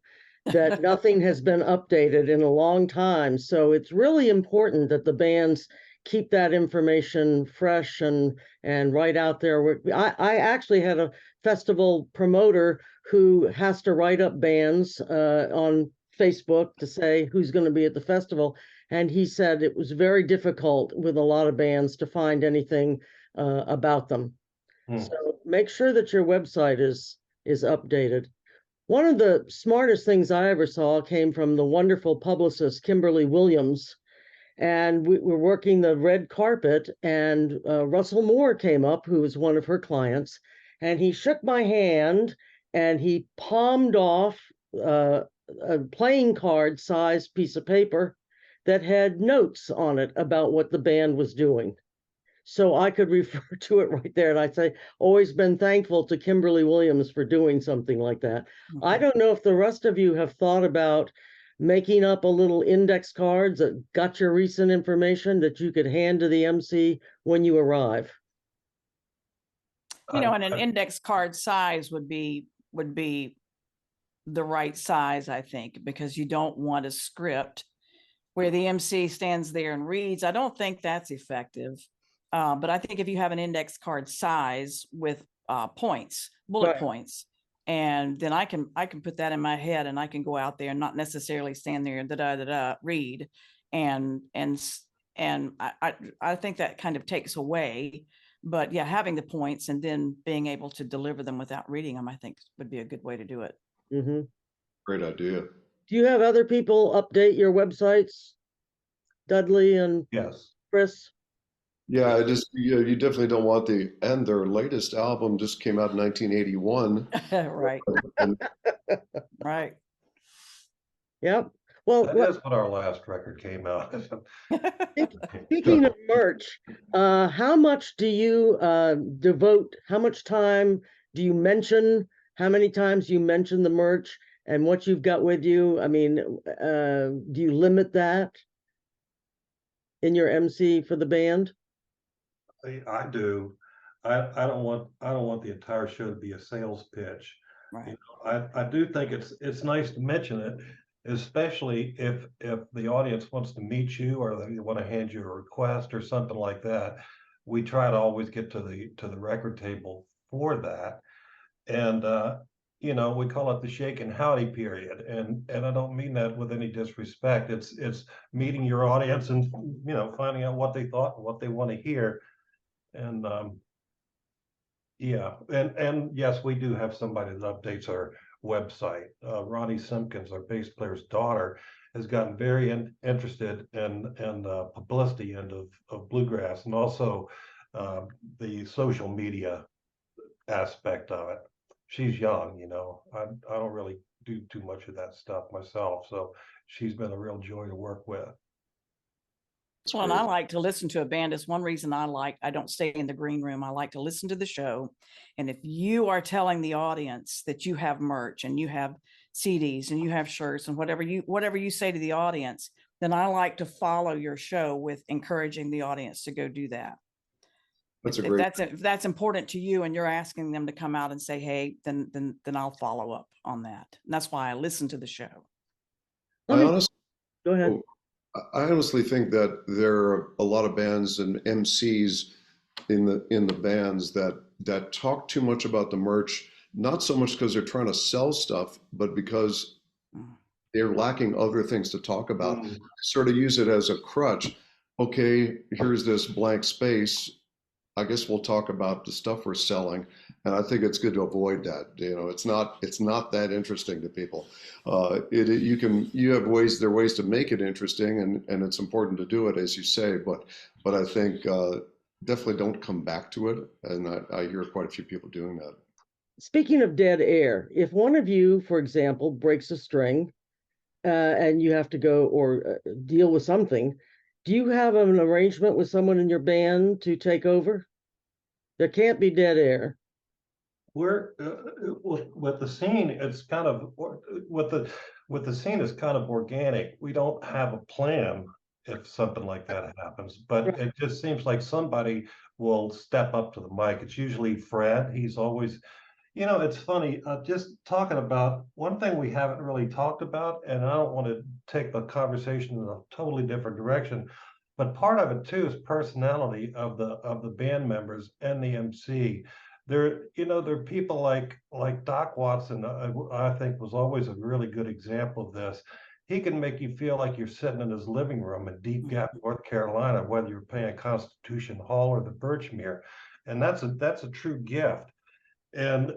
that nothing has been updated in a long time. So it's really important that the bands keep that information fresh and right out there. I actually had a festival promoter who has to write up bands on Facebook to say who's going to be at the festival. And he said it was very difficult with a lot of bands to find anything about them. So make sure that your website is updated. One of the smartest things I ever saw came from the wonderful publicist Kimberly Williams. And we were working the red carpet, and Russell Moore came up, who was one of her clients, and he shook my hand and he palmed off a playing card sized piece of paper that had notes on it about what the band was doing. So I could refer to it right there. And I'd say, always been thankful to Kimberly Williams for doing something like that. I don't know if the rest of you have thought about making up a little index cards that got your recent information that you could hand to the MC when you arrive. And an index card size would be the right size, I think, because you don't want a script where the MC stands there and reads. I don't think that's effective. But I think if you have an index card size with bullet points, and then I can put that in my head, and I can go out there and not necessarily stand there and read, and I think that kind of takes away. But yeah, having the points and then being able to deliver them without reading them, I think would be a good way to do it. Mm-hmm. Great idea. Do you have other people update your websites, Dudley and Yes. Chris? Yeah, you definitely don't want and their latest album just came out in 1981. Right. Right. Yep. Well, that is what our last record came out. Speaking of merch, how much do you devote? How much time do you mention? How many times you mention the merch and what you've got with you? I mean, do you limit that in your MC for the band? I do. I don't want the entire show to be a sales pitch. Right. I do think it's nice to mention it, especially if the audience wants to meet you or they want to hand you a request or something like that. We try to always get to the record table for that, and we call it the shake and howdy period, and I don't mean that with any disrespect. It's meeting your audience and finding out what they thought and what they want to hear. And yeah, and yes, we do have somebody that updates our website. Ronnie Simpkins, our bass player's daughter, has gotten very interested in publicity end of bluegrass, and also the social media aspect of it. She's young, I don't really do too much of that stuff myself, so she's been a real joy to work with. Well, and I like to listen to a band. It's one reason I don't stay in the green room. I like to listen to the show. And if you are telling the audience that you have merch and you have CDs and you have shirts and whatever you say to the audience, then I like to follow your show with encouraging the audience to go do that. If that's important to you and you're asking them to come out and say, hey, then I'll follow up on that. And that's why I listen to the show. Go ahead. I honestly think that there are a lot of bands and MCs in the bands that talk too much about the merch, not so much because they're trying to sell stuff, but because they're lacking other things to talk about. Sort of use it as a crutch. Okay, here's this blank space. I guess we'll talk about the stuff we're selling, and I think it's good to avoid that. It's not that interesting to people. There are ways to make it interesting, and it's important to do it, as you say. But I think definitely don't come back to it, and I hear quite a few people doing that. Speaking of dead air, if one of you, for example, breaks a string, and you have to go or deal with something, do you have an arrangement with someone in your band to take over? There can't be dead air. We're with the scene. It's kind of with the scene is kind of organic. We don't have a plan if something like that happens, but it just seems like somebody will step up to the mic. It's usually Fred. He's always, You know, it's funny, just talking about one thing we haven't really talked about, and I don't want to take the conversation in a totally different direction, but part of it too is personality of the band members and the MC. There are people like Doc Watson. I think was always a really good example of this. He can make you feel like you're sitting in his living room in Deep Gap, North Carolina, whether you're playing Constitution Hall or the Birchmere, and that's a true gift. And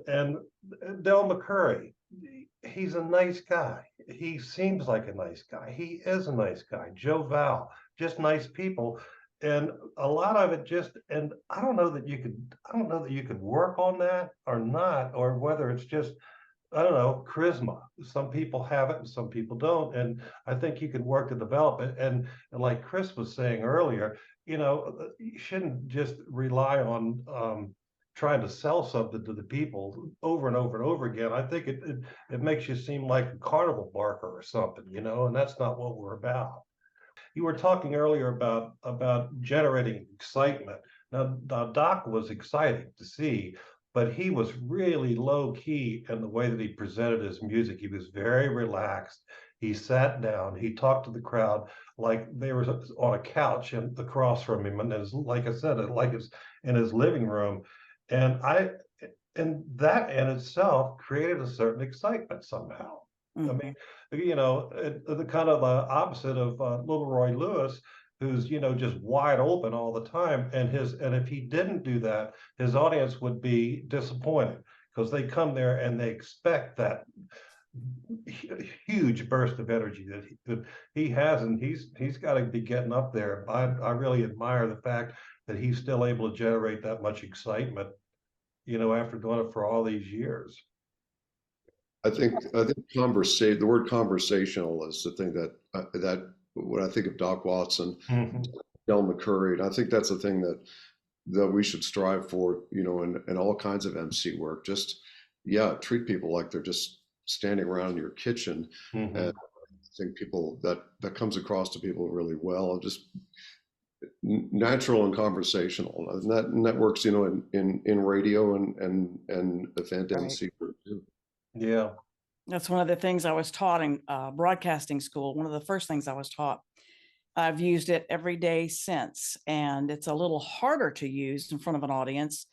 Del McCurry, he's a nice guy. He seems like a nice guy. He is a nice guy. Joe Val, just nice people. And a lot of it just, and I don't know that you could work on that or not, or whether it's just, I don't know, charisma. Some people have it and some people don't. And I think you could work to develop it. And like Chris was saying earlier, you shouldn't just rely on trying to sell something to the people over and over and over again. I think it makes you seem like a carnival barker or something, and that's not what we're about. You were talking earlier about generating excitement. Now Doc was exciting to see, but he was really low key in the way that he presented his music. He was very relaxed. He sat down. He talked to the crowd like they were on a couch and across from him, and like I said, like it's in his living room. And that in itself created a certain excitement somehow. I mean, the kind of the opposite of Little Roy Lewis, who's just wide open all the time, and if he didn't do that, his audience would be disappointed because they come there and they expect that huge burst of energy that he has, and he's got to be getting up there. I really admire the fact that he's still able to generate that much excitement, after doing it for all these years. I think the word conversational is the thing that when I think of Doc Watson, Del McCurry, and I think that's the thing that we should strive for, in all kinds of MC work. Just treat people like they're just standing around in your kitchen, and I think people that comes across to people really well. Just natural and conversational, and that works, in radio and event MC work too. Yeah. That's one of the things I was taught in broadcasting school. One of the first things I was taught. I've used it every day since, and it's a little harder to use in front of an audience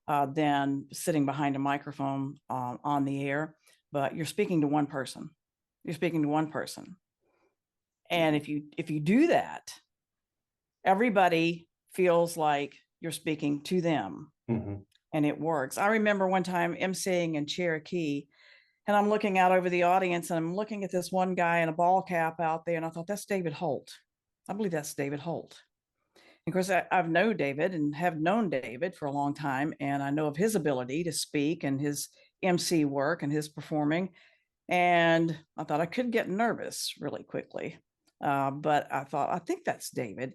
than sitting behind a microphone on the air. But you're speaking to one person. You're speaking to one person, and if you do that, everybody feels like you're speaking to them, and it works. I remember one time emceeing in Cherokee. And I'm looking out over the audience and I'm looking at this one guy in a ball cap out there. And I thought, that's David Holt. I believe that's David Holt. And of course, I've known David and have known David for a long time. And I know of his ability to speak and his MC work and his performing. And I thought I could get nervous really quickly. But I thought, I think that's David.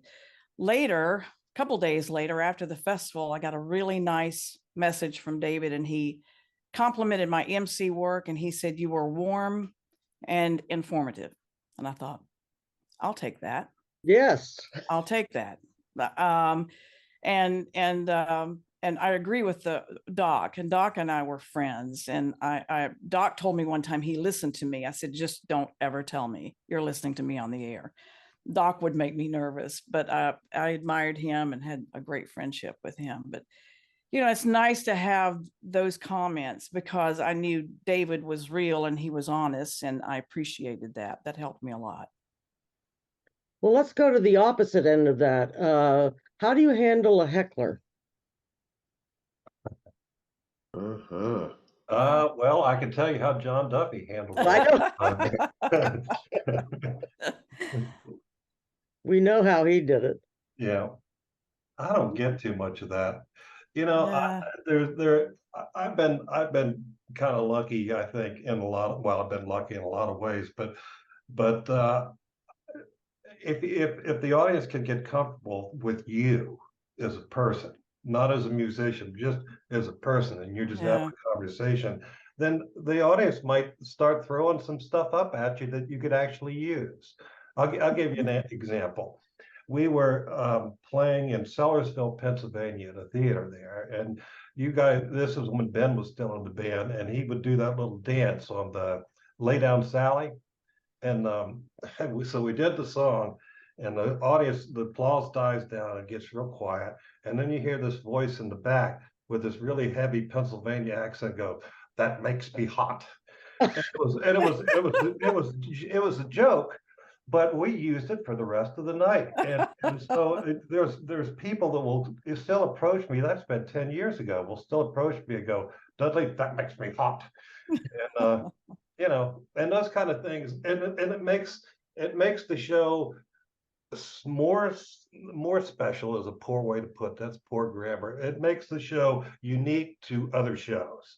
Later, a couple days later, after the festival, I got a really nice message from David, and he complimented my MC work, and he said, "You were warm and informative." And I thought, I'll take that. Yes. I'll take that. And I agree with the Doc, and Doc and I were friends. And Doc told me one time he listened to me. I said, "Just don't ever tell me you're listening to me on the air." Doc would make me nervous, but I admired him and had a great friendship with him. But it's nice to have those comments because I knew David was real and he was honest, and I appreciated that. That helped me a lot. Well, let's go to the opposite end of that. How do you handle a heckler? Well, I can tell you how John Duffy handled it. We know how he did it. Yeah. I don't get too much of that. Yeah. I've been kind of lucky, I think, I've been lucky in a lot of ways, but if the audience can get comfortable with you as a person, not as a musician, just as a person, and you're just having a conversation, then the audience might start throwing some stuff up at you that you could actually use. I'll give you an example. We were playing in Sellersville, Pennsylvania, at a theater there, and you guys, this is when Ben was still in the band, and he would do that little dance on the Lay Down Sally. And so we did the song, and the audience, the applause dies down and gets real quiet. And then you hear this voice in the back with this really heavy Pennsylvania accent go, "That makes me hot." And it was a joke, but we used it for the rest of the night. And so there's people that will still approach me. That's been 10 years ago. Will still approach me and go, "Dudley, that makes me hot." And you know, and those kind of things, and it makes the show more special is a poor way to put that's poor grammar. It makes the show unique to other shows.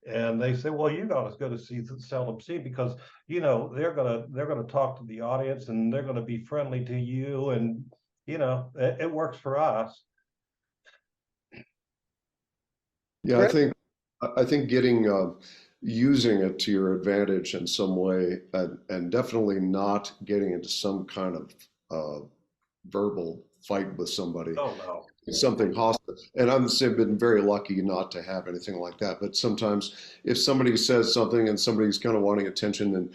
And they say, well, you got to go to see Seldom Seen because you know they're gonna talk to the audience and they're gonna be friendly to you, and you know it works for us. Yeah, I think getting using it to your advantage in some way, and definitely not getting into some kind of verbal fight with somebody, Oh no. something hostile. And I'm saying been very lucky not to have anything like that. But sometimes if somebody says something and somebody's kind of wanting attention, and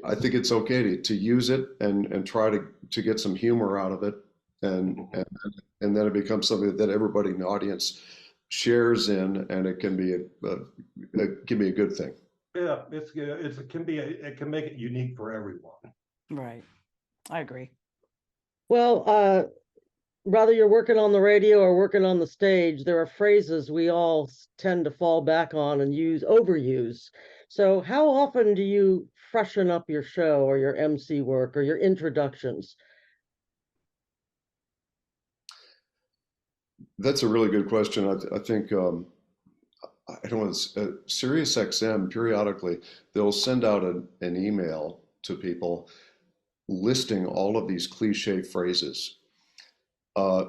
I think it's okay to use it and try to get some humor out of it, and then it becomes something that everybody in the audience shares in, and it can be a good thing. Yeah, it can make it unique for everyone. Right. I agree. Well, whether you're working on the radio or working on the stage, there are phrases we all tend to fall back on and overuse. So how often do you freshen up your show or your MC work or your introductions? That's a really good question. I think I don't know, Sirius XM periodically they'll send out an email to people listing all of these cliche phrases uh,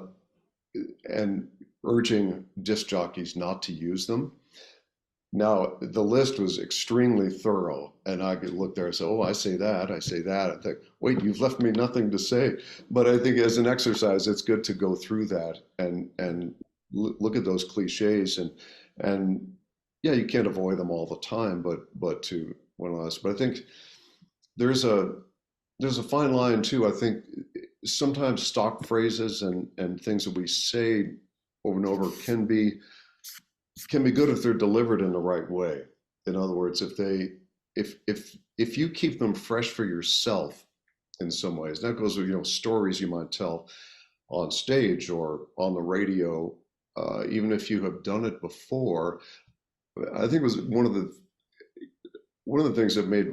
and urging disc jockeys not to use them. Now, the list was extremely thorough, and I could look there and say, oh, I say that. I think, wait, you've left me nothing to say. But I think as an exercise, it's good to go through that and look at those cliches and yeah, you can't avoid them all the time, but to one of us. But I think there's a fine line too. I think sometimes stock phrases and things that we say over and over can be good if they're delivered in the right way. In other words, if you keep them fresh for yourself in some ways, that goes with stories you might tell on stage or on the radio, even if you have done it before. I think it was one of the things that made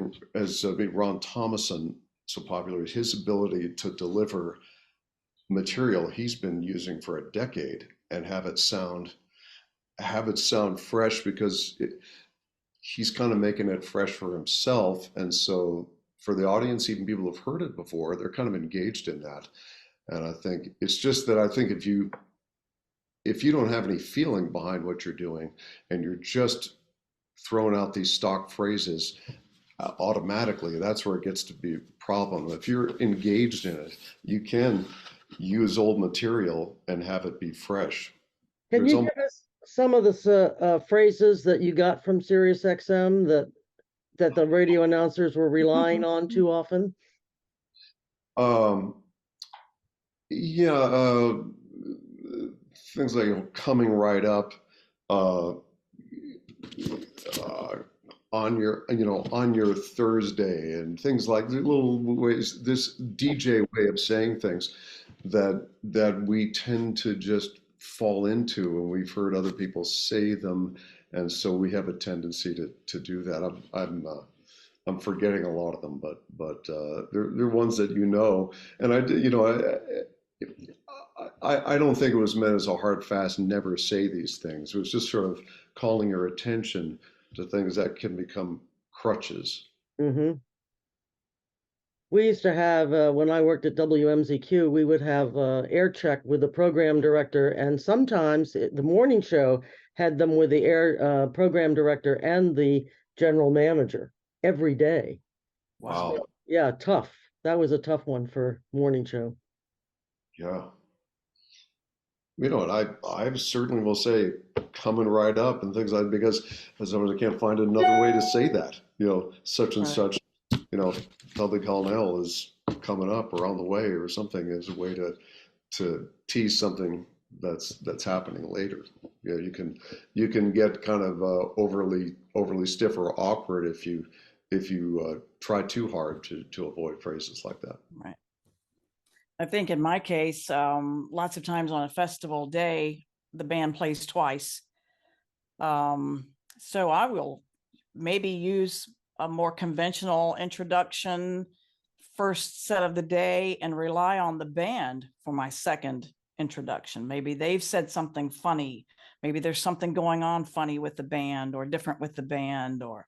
Ron Thomason so popular is his ability to deliver material he's been using for a decade and have it sound fresh because he's kind of making it fresh for himself, and so for the audience, even people who've heard it before, they're kind of engaged in that. And I think it's just that I think if you don't have any feeling behind what you're doing and you're just throwing out these stock phrases automatically, that's where it gets to be a problem. If you're engaged in it, you can use old material and have it be fresh. Can you give us some of the phrases that you got from Sirius XM that the radio announcers were relying on too often? Yeah, things like coming right up, on your Thursday, and things like little ways, this DJ way of saying things that we tend to just fall into, and we've heard other people say them, and so we have a tendency to do that. I'm forgetting a lot of them, but they're ones that and I don't think it was meant as a hard, fast, never say these things. It was just sort of calling your attention to things that can become crutches. Mm-hmm. We used to have, when I worked at WMZQ, we would have air check with the program director, and sometimes the morning show had them with the air program director and the general manager every day. Wow. So, yeah, tough. That was a tough one for morning show. Yeah. You know, and I certainly will say coming right up and things like, because sometimes I can't find another way to say that, you know, such and Right. such, you know, Tully Colonel is coming up or on the way or something, as a way to tease something that's happening later. You know, you can get kind of overly stiff or awkward if you try too hard to avoid phrases like that. Right. I think in my case, lots of times on a festival day, the band plays twice. So I will maybe use a more conventional introduction first set of the day and rely on the band for my second introduction. Maybe they've said something funny. Maybe there's something going on funny with the band or different with the band, or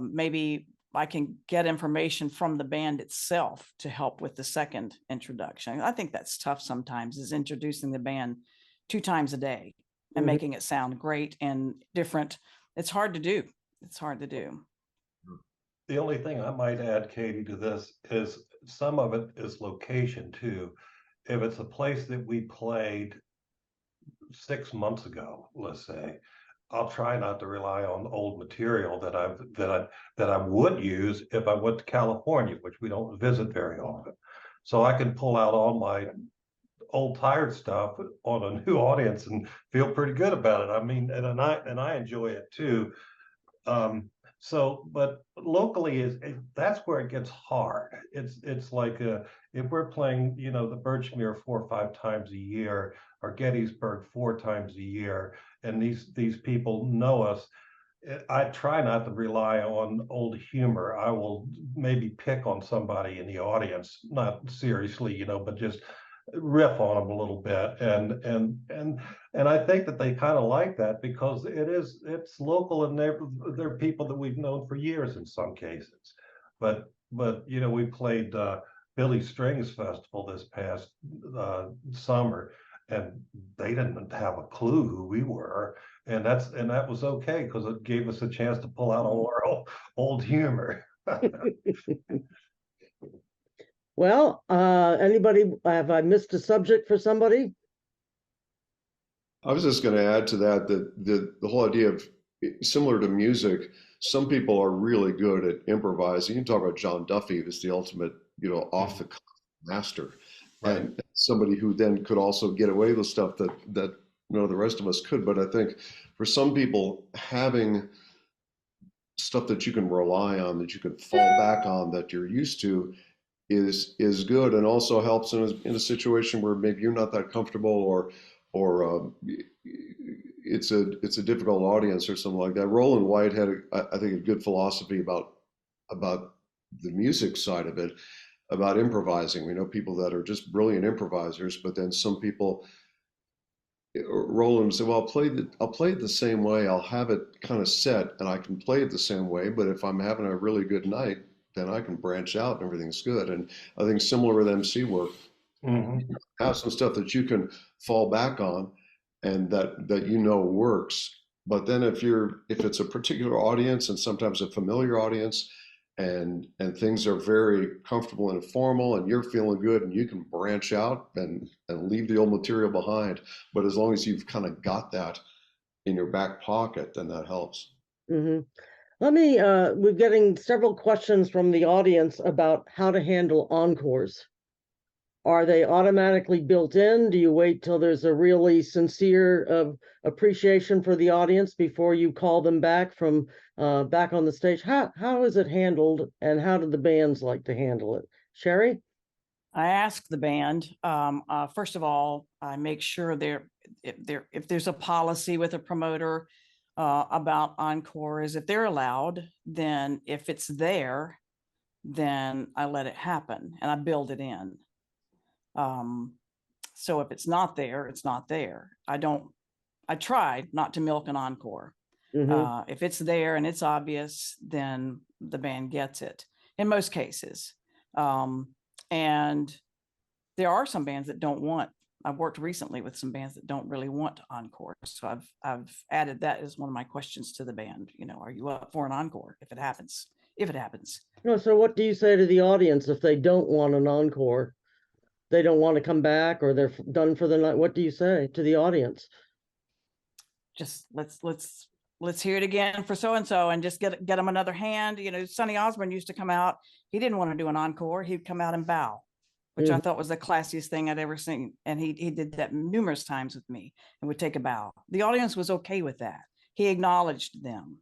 maybe I can get information from the band itself to help with the second introduction. I think that's tough sometimes, is introducing the band 2 times a day and making it sound great and different. It's hard to do. It's hard to do. The only thing I might add, Katie, to this is some of it is location too. If it's a place that we played 6 months ago, let's say, I'll try not to rely on old material that I would use if I went to California, which we don't visit very often. So I can pull out all my old tired stuff on a new audience and feel pretty good about it. I mean, and I enjoy it too. But locally that's where it gets hard. It's like if we're playing, you know, the Birchmere 4 or 5 times a year, or Gettysburg 4 times a year, and these people know us, I try not to rely on old humor. I will maybe pick on somebody in the audience, not seriously, you know, but just riff on them a little bit, and I think that they kind of like that, because it's local, and they're people that we've known for years in some cases. But you know, we played Billy Strings Festival this past summer, and they didn't have a clue who we were, and that was okay, because it gave us a chance to pull out all our old humor. Well, anybody, have I missed a subject for somebody? I was just going to add to that the whole idea of, similar to music, some people are really good at improvising. You can talk about John Duffy, who's the ultimate, you know, off the cuff master, Right. and somebody who then could also get away with stuff that none of the rest of us could. But I think for some people, having stuff that you can rely on, that you can fall back on, that you're used to, is good, and also helps in a situation where maybe you're not that comfortable, or it's a difficult audience or something like that. Roland White had I think a good philosophy about the music side of it, about improvising. We know people that are just brilliant improvisers, but then some people, Roland said, well, I'll play it the same way. I'll have it kind of set, and I can play it the same way. But if I'm having a really good night, then I can branch out and everything's good. And I think similar with MC work, have some stuff that you can fall back on, and that you know works. But then if it's a particular audience, and sometimes a familiar audience, and things are very comfortable and informal, and you're feeling good, and you can branch out and leave the old material behind. But as long as you've kind of got that in your back pocket, then that helps. Mm-hmm. We're getting several questions from the audience about how to handle encores. Are they automatically built in? Do you wait till there's a really sincere appreciation for the audience before you call them back from back on the stage? How is it handled, and how do the bands like to handle it? Sherry? I ask the band, first of all, I make sure if there's a policy with a promoter about encores, if they're allowed, then if it's there, then I let it happen and I build it in. So if it's not there, it's not there. I tried not to milk an encore. If it's there and it's obvious, then the band gets it in most cases. And there are some bands that don't want, I've worked recently with some bands that don't really want encores. So I've added that as one of my questions to the band. You know, are you up for an encore if it happens? If it happens. No, so what do you say to the audience if they don't want an encore? they don't want to come back or they're done for the night? What do you say to the audience? Just let's hear it again for so and so, and just get them another hand. You know, Sonny Osborne used to come out. He didn't want to do an encore. He'd come out and bow, which I thought was the classiest thing I'd ever seen. And he did that numerous times with me and would take a bow. The audience was okay with that. He acknowledged them.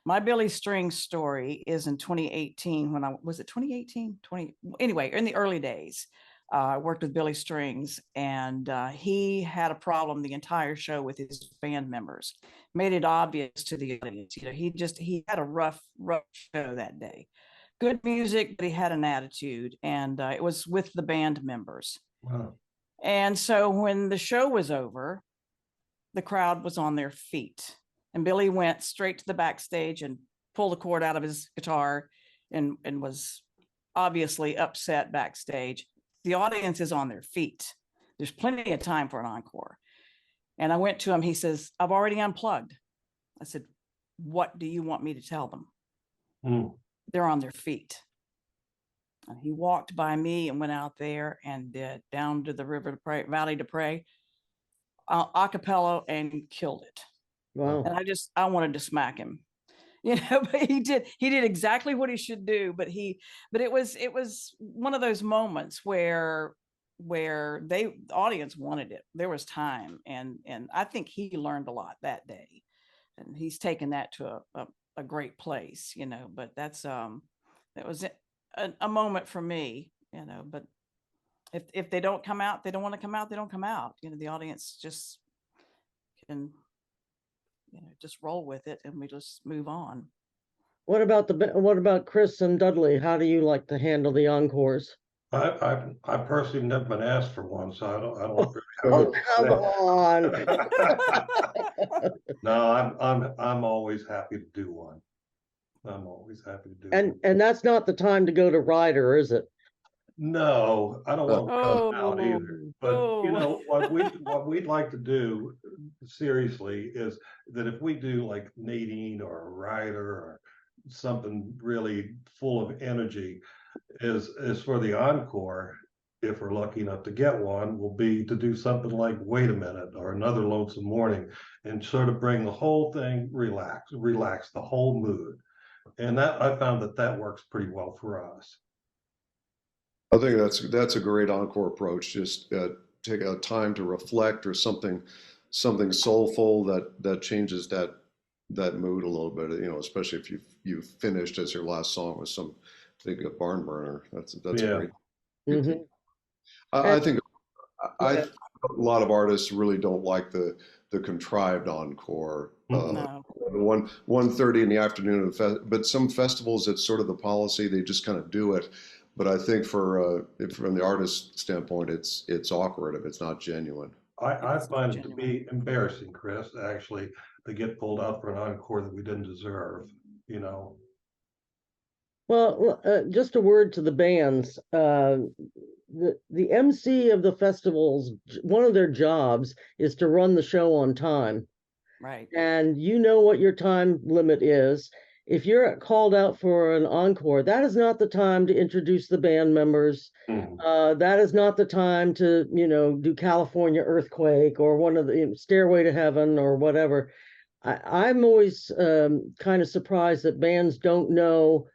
My Billy Strings story is in 2018 when was it 2018? Anyway, in the early days. I worked with Billy Strings, and he had a problem the entire show with his band members. Made it obvious to the audience. You know, he had a rough show that day. Good music, but he had an attitude, and it was with the band members. Wow. And so when the show was over, the crowd was on their feet, and Billy went straight to the backstage and pulled a cord out of his guitar, and was obviously upset backstage. The audience is on their feet. There's plenty of time for an encore. And I went to him. He says, "I've already unplugged." I said, "What do you want me to tell them?" They're on their feet. And he walked by me and went out there and down to the river to pray, valley to pray, a cappella, and killed it. Wow. And I wanted to smack him. You know, but he did exactly what he should do. But it was one of those moments where the audience wanted it. There was time, and I think he learned a lot that day, and he's taken that to a great place, you know. But that was a moment for me, you know. But if they don't come out, they don't want to come out, they don't come out. You know, the audience just can, you know, just roll with it, and we just move on. What about Chris and Dudley? How do you like to handle the encores? I personally have never been asked for one, so I don't. Oh, come on. No, I'm always happy to do one. I'm always happy to do one. And that's not the time to go to Ryder, is it? No, I don't want to come out either. But you Oh. know what we'd like to do seriously is that if we do like Nadine or Ryder or something really full of energy, is for the encore, if we're lucky enough to get one, will be to do something like Wait a Minute or Another Lonesome Morning, and sort of bring the whole thing relax the whole mood. And that I found that works pretty well for us. I think that's a great encore approach. Just take a time to reflect, or something soulful that changes that mood a little bit. You know, especially if you've finished as your last song with some big barn burner. That's Yeah. great. I think a lot of artists really don't like the contrived encore. No. 1:30 in the afternoon, but some festivals, it's sort of the policy. They just kind of do it. But I think from the artist standpoint, it's awkward if it's not genuine. I find it to be embarrassing, Chris, actually, to get pulled out for an encore that we didn't deserve, you know. Well, just a word to the bands. The MC of the festivals, one of their jobs is to run the show on time. Right. And you know what your time limit is. If you're called out for an encore, that is not the time to introduce the band members. That is not the time to, you know, do California Earthquake or one of the Stairway to Heaven or whatever. I'm always kind of surprised that bands don't know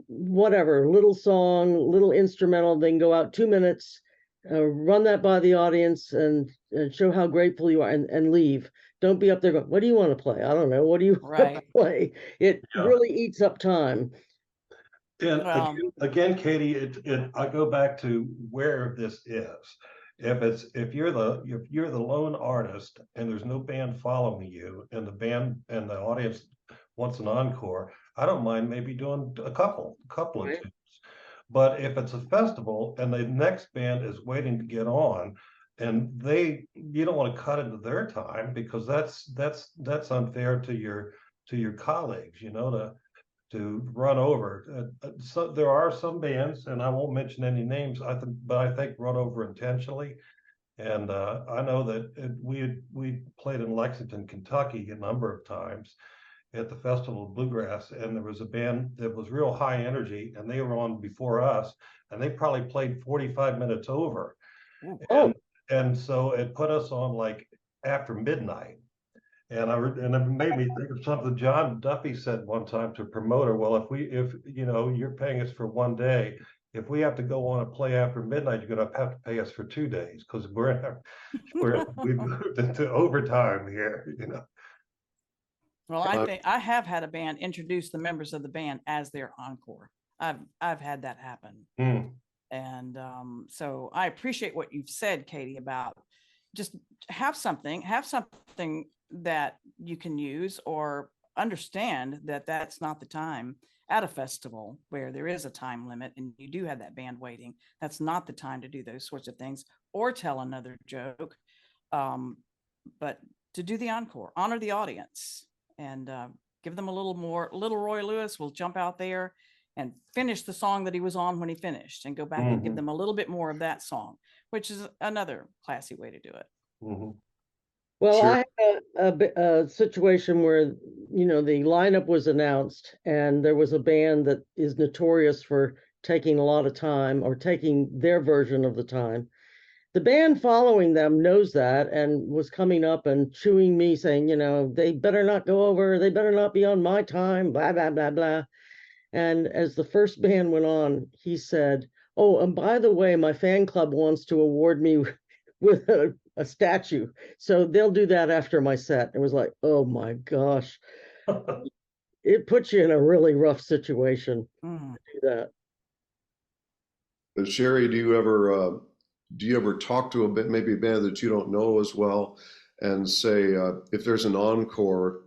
whatever, little song, little instrumental. They can go out 2 minutes, run that by the audience and show how grateful you are, and leave. Don't be up there going, "What do you want to play?" I don't know. What do you want to play? It really eats up time. And again, Katie, I go back to where this is. If you're the lone artist and there's no band following you, and the band and the audience wants an encore, I don't mind maybe doing a couple of tunes. But if it's a festival and the next band is waiting to get on, and you don't want to cut into their time, because that's unfair to your colleagues, you know, to run over. So there are some bands, and I won't mention any names, but I think run over intentionally. And I know that we played in Lexington, Kentucky a number of times, at the Festival of Bluegrass, and there was a band that was real high energy, and they were on before us, and they probably played 45 minutes over. Oh, And so it put us on like after midnight. And it made me think of something John Duffy said one time to a promoter. Well, if you know, you're paying us for one day, if we have to go on and play after midnight, you're going to have to pay us for 2 days, because we've moved into overtime here, you know. Well, I think I have had a band introduce the members of the band as their encore. I've had that happen. And so I appreciate what you've said, Katie, about just have something that you can use, or understand that that's not the time at a festival where there is a time limit and you do have that band waiting. That's not the time to do those sorts of things or tell another joke. But to do the encore, honor the audience, and give them a little more. Little Roy Lewis will jump out there and finish the song that he was on when he finished, and go back and give them a little bit more of that song, which is another classy way to do it. well, Sure. I had a situation where, you know, the lineup was announced and there was a band that is notorious for taking a lot of time, or taking their version of the time. The band following them knows that and was coming up and chewing me, saying, you know, they better not go over, they better not be on my time, blah, blah, blah, blah. And as the first band went on, he said, oh, and by the way, my fan club wants to award me with a statue. So they'll do that after my set. It was like, oh my gosh. It puts you in a really rough situation to do that. Sherry, do you ever talk to maybe a band that you don't know as well, and say, if there's an encore,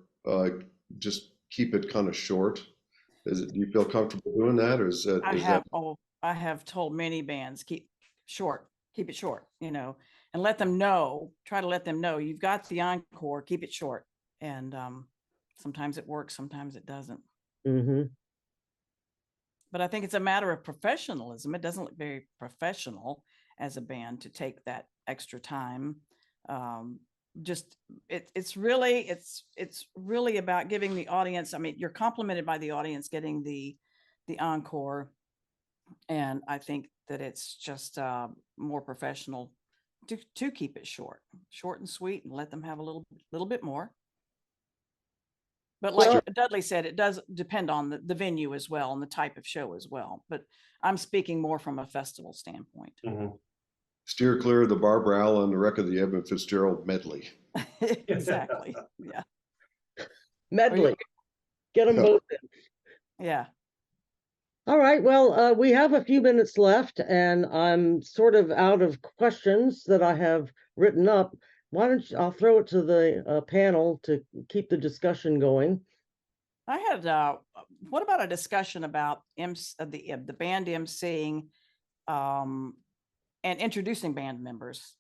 just keep it kind of short? Do you feel comfortable doing that, or is that? I have told many bands, keep it short, you know, and let them know, try to let them know you've got the encore, keep it short. And sometimes it works, sometimes it doesn't. But I think it's a matter of professionalism. It doesn't look very professional as a band to take that extra time. It's really about giving the audience. I mean, you're complimented by the audience getting the encore, and I think that it's just more professional to keep it short and sweet, and let them have a little bit more. But like Dudley said, it does depend on the venue as well, and the type of show as well. But I'm speaking more from a festival standpoint. Steer clear of the Barbara Allen, the wreck of the Edmund Fitzgerald medley. Exactly. Yeah. Medley. Get them both in. Yeah. All right. Well, we have a few minutes left, and I'm sort of out of questions that I have written up. Why don't I'll throw it to the panel to keep the discussion going. I had, what about a discussion about the band emceeing and introducing band members?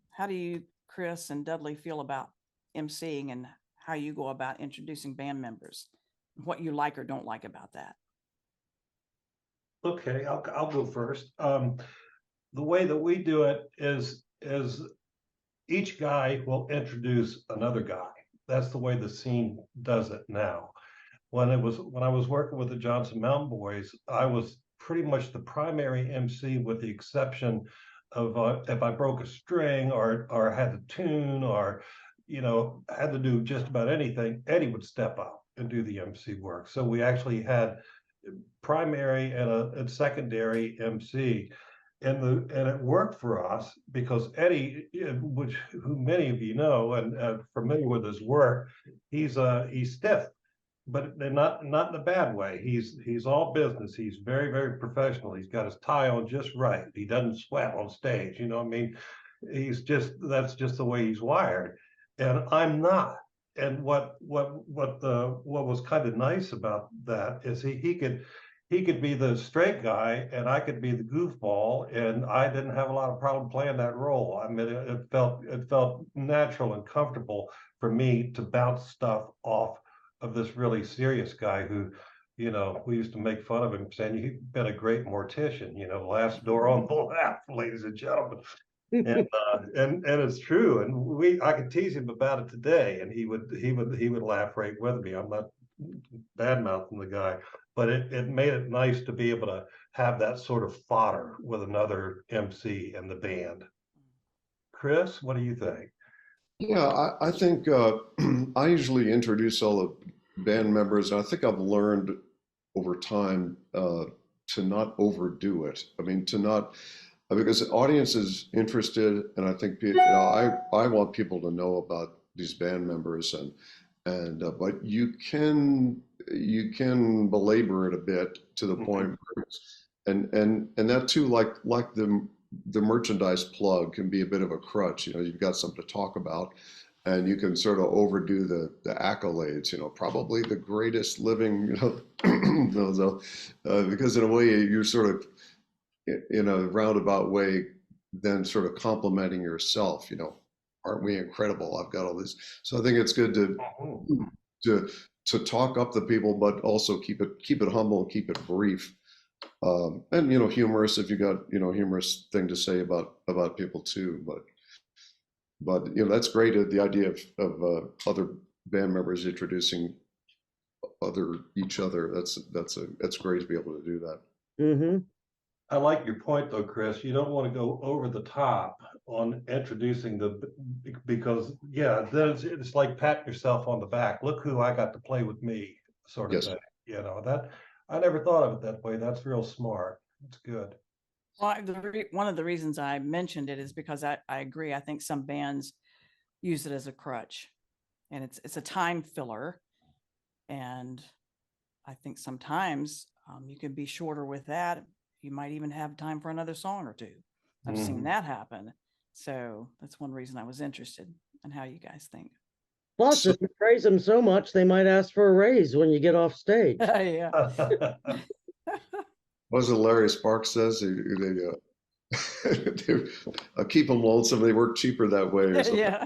How do you, Chris and Dudley, feel about emceeing and how you go about introducing band members? What you like or don't like about that? Okay, I'll go first. The way that we do it is each guy will introduce another guy. That's the way the scene does it now. When I was working with the Johnson Mountain Boys, I was pretty much the primary MC, with the exception of if I broke a string or had to tune, or you know, had to do just about anything, Eddie would step up and do the MC work. So we actually had primary and a secondary MC. And it worked for us because Eddie, who many of you know and familiar with his work, he's stiff, but not in a bad way. He's all business. He's very, very professional. He's got his tie on just right. He doesn't sweat on stage. You know what I mean? That's just the way he's wired, and I'm not. And what was kind of nice about that is he could be the straight guy and I could be the goofball, and I didn't have a lot of problem playing that role. I mean, it felt natural and comfortable for me to bounce stuff off of this really serious guy who, you know, we used to make fun of him saying, "You've been a great mortician, you know, last door on the left, ladies and gentlemen." And it's true. And I could tease him about it today, and he would laugh right with me. I'm not bad mouthing the guy, but it made it nice to be able to have that sort of fodder with another MC in the band. Chris, what do you think? Yeah, I think I usually introduce all the band members, and I think I've learned over time to not overdo it. I mean, to not, because the audience is interested, and I think I want people to know about these band members, and but you can belabor it a bit to the point where and that too, like the merchandise plug can be a bit of a crutch. You've got something to talk about, and you can sort of overdo the accolades. Probably the greatest living. Because in a way you're sort of in a roundabout way, then sort of complimenting yourself. Aren't we incredible? I've got all this. So I think it's good to talk up the people, but also keep it humble and keep it brief. And humorous if you got humorous thing to say about people too, but that's great. The idea of other band members introducing each other. That's great to be able to do that. Mm-hmm. I like your point though, Chris. You don't want to go over the top on introducing because then it's like patting yourself on the back. Look who I got to play with me, sort of thing. That I never thought of it that way. That's real smart. It's good. Well, one of the reasons I mentioned it is because I agree. I think some bands use it as a crutch, and it's a time filler. And I think sometimes you can be shorter with that. You might even have time for another song or two. I've seen that happen. So that's one reason I was interested in how you guys think. Plus, if you praise them so much, they might ask for a raise when you get off stage. Yeah. What was it Larry Sparks says? They keep them lonesome. They work cheaper that way or something. Yeah.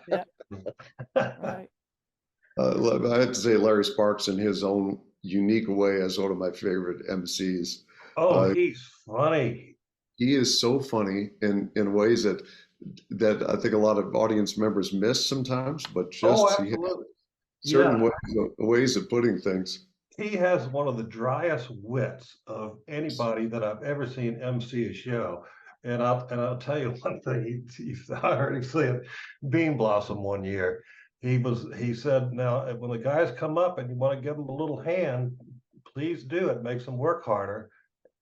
Yeah. Right. I have to say Larry Sparks in his own unique way is one of my favorite MCs. Oh, he's funny. He is so funny in ways that I think a lot of audience members miss sometimes, but just he has certain ways of putting things. He has one of the driest wits of anybody that I've ever seen MC a show. And I'll tell you one thing. I heard him say it, Bean Blossom one year. He said, now when the guys come up and you want to give them a little hand, please do it. Makes them work harder.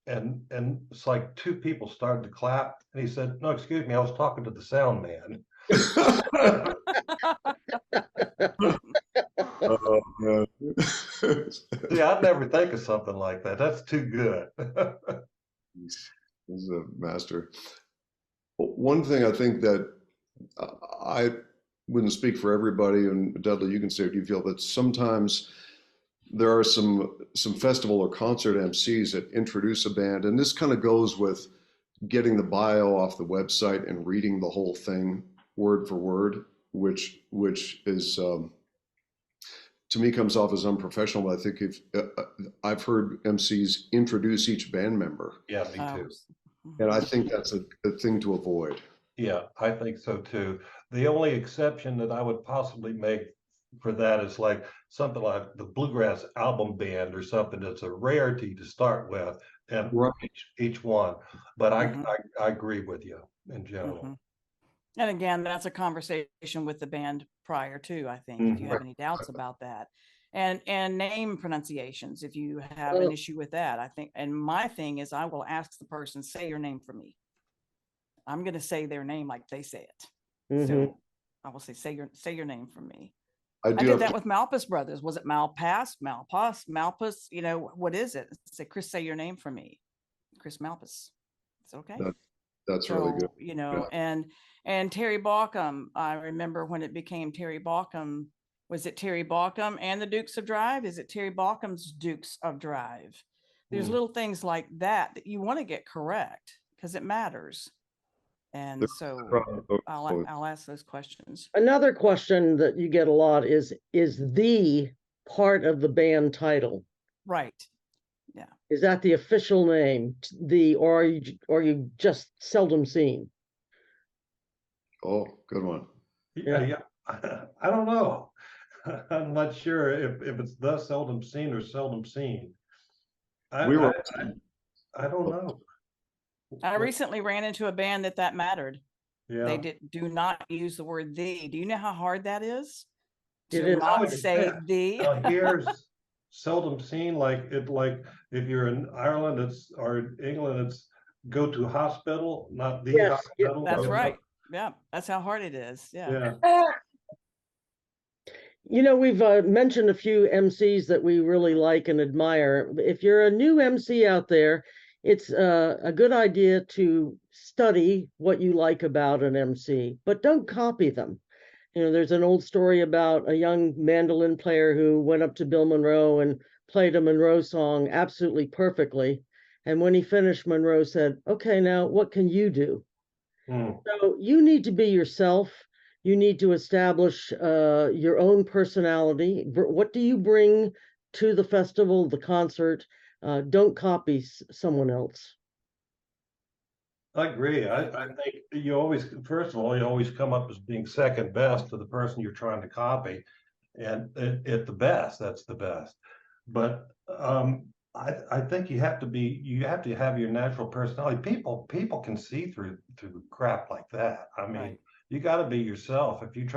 And it's like two people started to clap, and he said, no, excuse me, I was talking to the sound man. Oh, man. See, I'd never think of something like that. That's too good. He's a master. One thing I think that I wouldn't speak for everybody, and Dudley, you can say what you feel, but sometimes there are some festival or concert MCs that introduce a band, and this kind of goes with getting the bio off the website and reading the whole thing word for word, which is to me comes off as unprofessional. But I think if I've heard MCs introduce each band member. Yeah, me too. And I think that's a thing to avoid. Yeah, I think so too. The only exception that I would possibly make for that is like something like the Bluegrass Album Band or something that's a rarity to start with, and each one. But I agree with you in general. And again, that's a conversation with the band prior to, I think, if you have any doubts about that. And name pronunciations, if you have an issue with that, I think. And my thing is, I will ask the person, say your name for me. I'm going to say their name like they say it. So I will say your name for me. I did that with Malpas Brothers. Was it Malpas? What is it? Say, Chris, say your name for me. Chris Malpas. It's okay. That's really good. And Terry Baucom, I remember when it became Terry Baucom. Was it Terry Baucom and the Dukes of Drive? Is it Terry Baucom's Dukes of Drive? There's little things like that you want to get correct because it matters. And so I'll ask those questions. Another question that you get a lot is the part of the band title. Right. Yeah. Is that the official name, or are you just seldom seen? Oh, good one. Yeah. I don't know. I'm not sure if it's the seldom seen or seldom seen. We were- I don't know. I recently ran into a band that mattered. They Yeah. do not use the word "the." Do you know how hard that is? It To is. not It say depends. "the." Now here's seldom seen, like if you're in Ireland, or England, it's go to hospital, not the Yes, yeah, hospital. That's or right. Yeah, that's how hard it is. Yeah. Yeah. You know, we've mentioned a few MCs that we really like and admire. If you're a new MC out there, it's a good idea to study what you like about an MC, but don't copy them. You know, there's an old story about a young mandolin player who went up to Bill Monroe and played a Monroe song absolutely perfectly. And when he finished, Monroe said, "Okay, now what can you do?" Hmm. So you need to be yourself. You need to establish your own personality. What do you bring to the festival, the concert? Don't copy someone else. I agree. I think you always, first of all, you always come up as being second best to the person you're trying to copy. And at the best, that's the best. But I think you have to have your natural personality. People can see through crap like that. I mean, Right. you got to be yourself. If you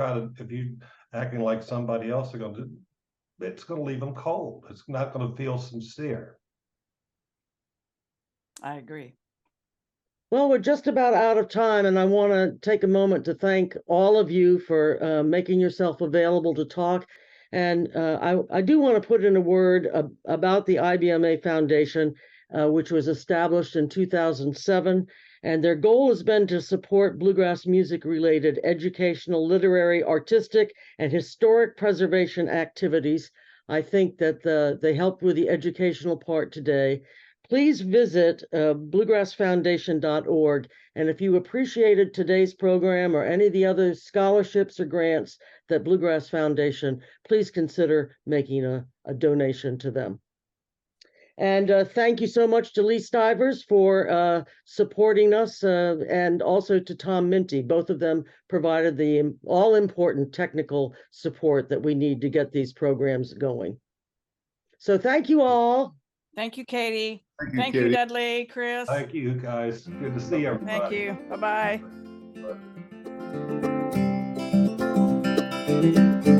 acting like somebody else, it's going to leave them cold. It's not going to feel sincere. I agree. Well, we're just about out of time, and I want to take a moment to thank all of you for making yourself available to talk. And I do want to put in a word about the IBMA Foundation, which was established in 2007. And their goal has been to support bluegrass music related educational, literary, artistic, and historic preservation activities. I think that they helped with the educational part today. Please visit bluegrassfoundation.org. And if you appreciated today's program or any of the other scholarships or grants that Bluegrass Foundation, please consider making a donation to them. And thank you so much to Lee Stivers for supporting us, and also to Tom Minty. Both of them provided the all-important technical support that we need to get these programs going. So thank you all. Thank you, Katie. Thank you, Katie. Dudley, Chris. Thank you, guys. Good to see everybody. Thank you. Bye-bye.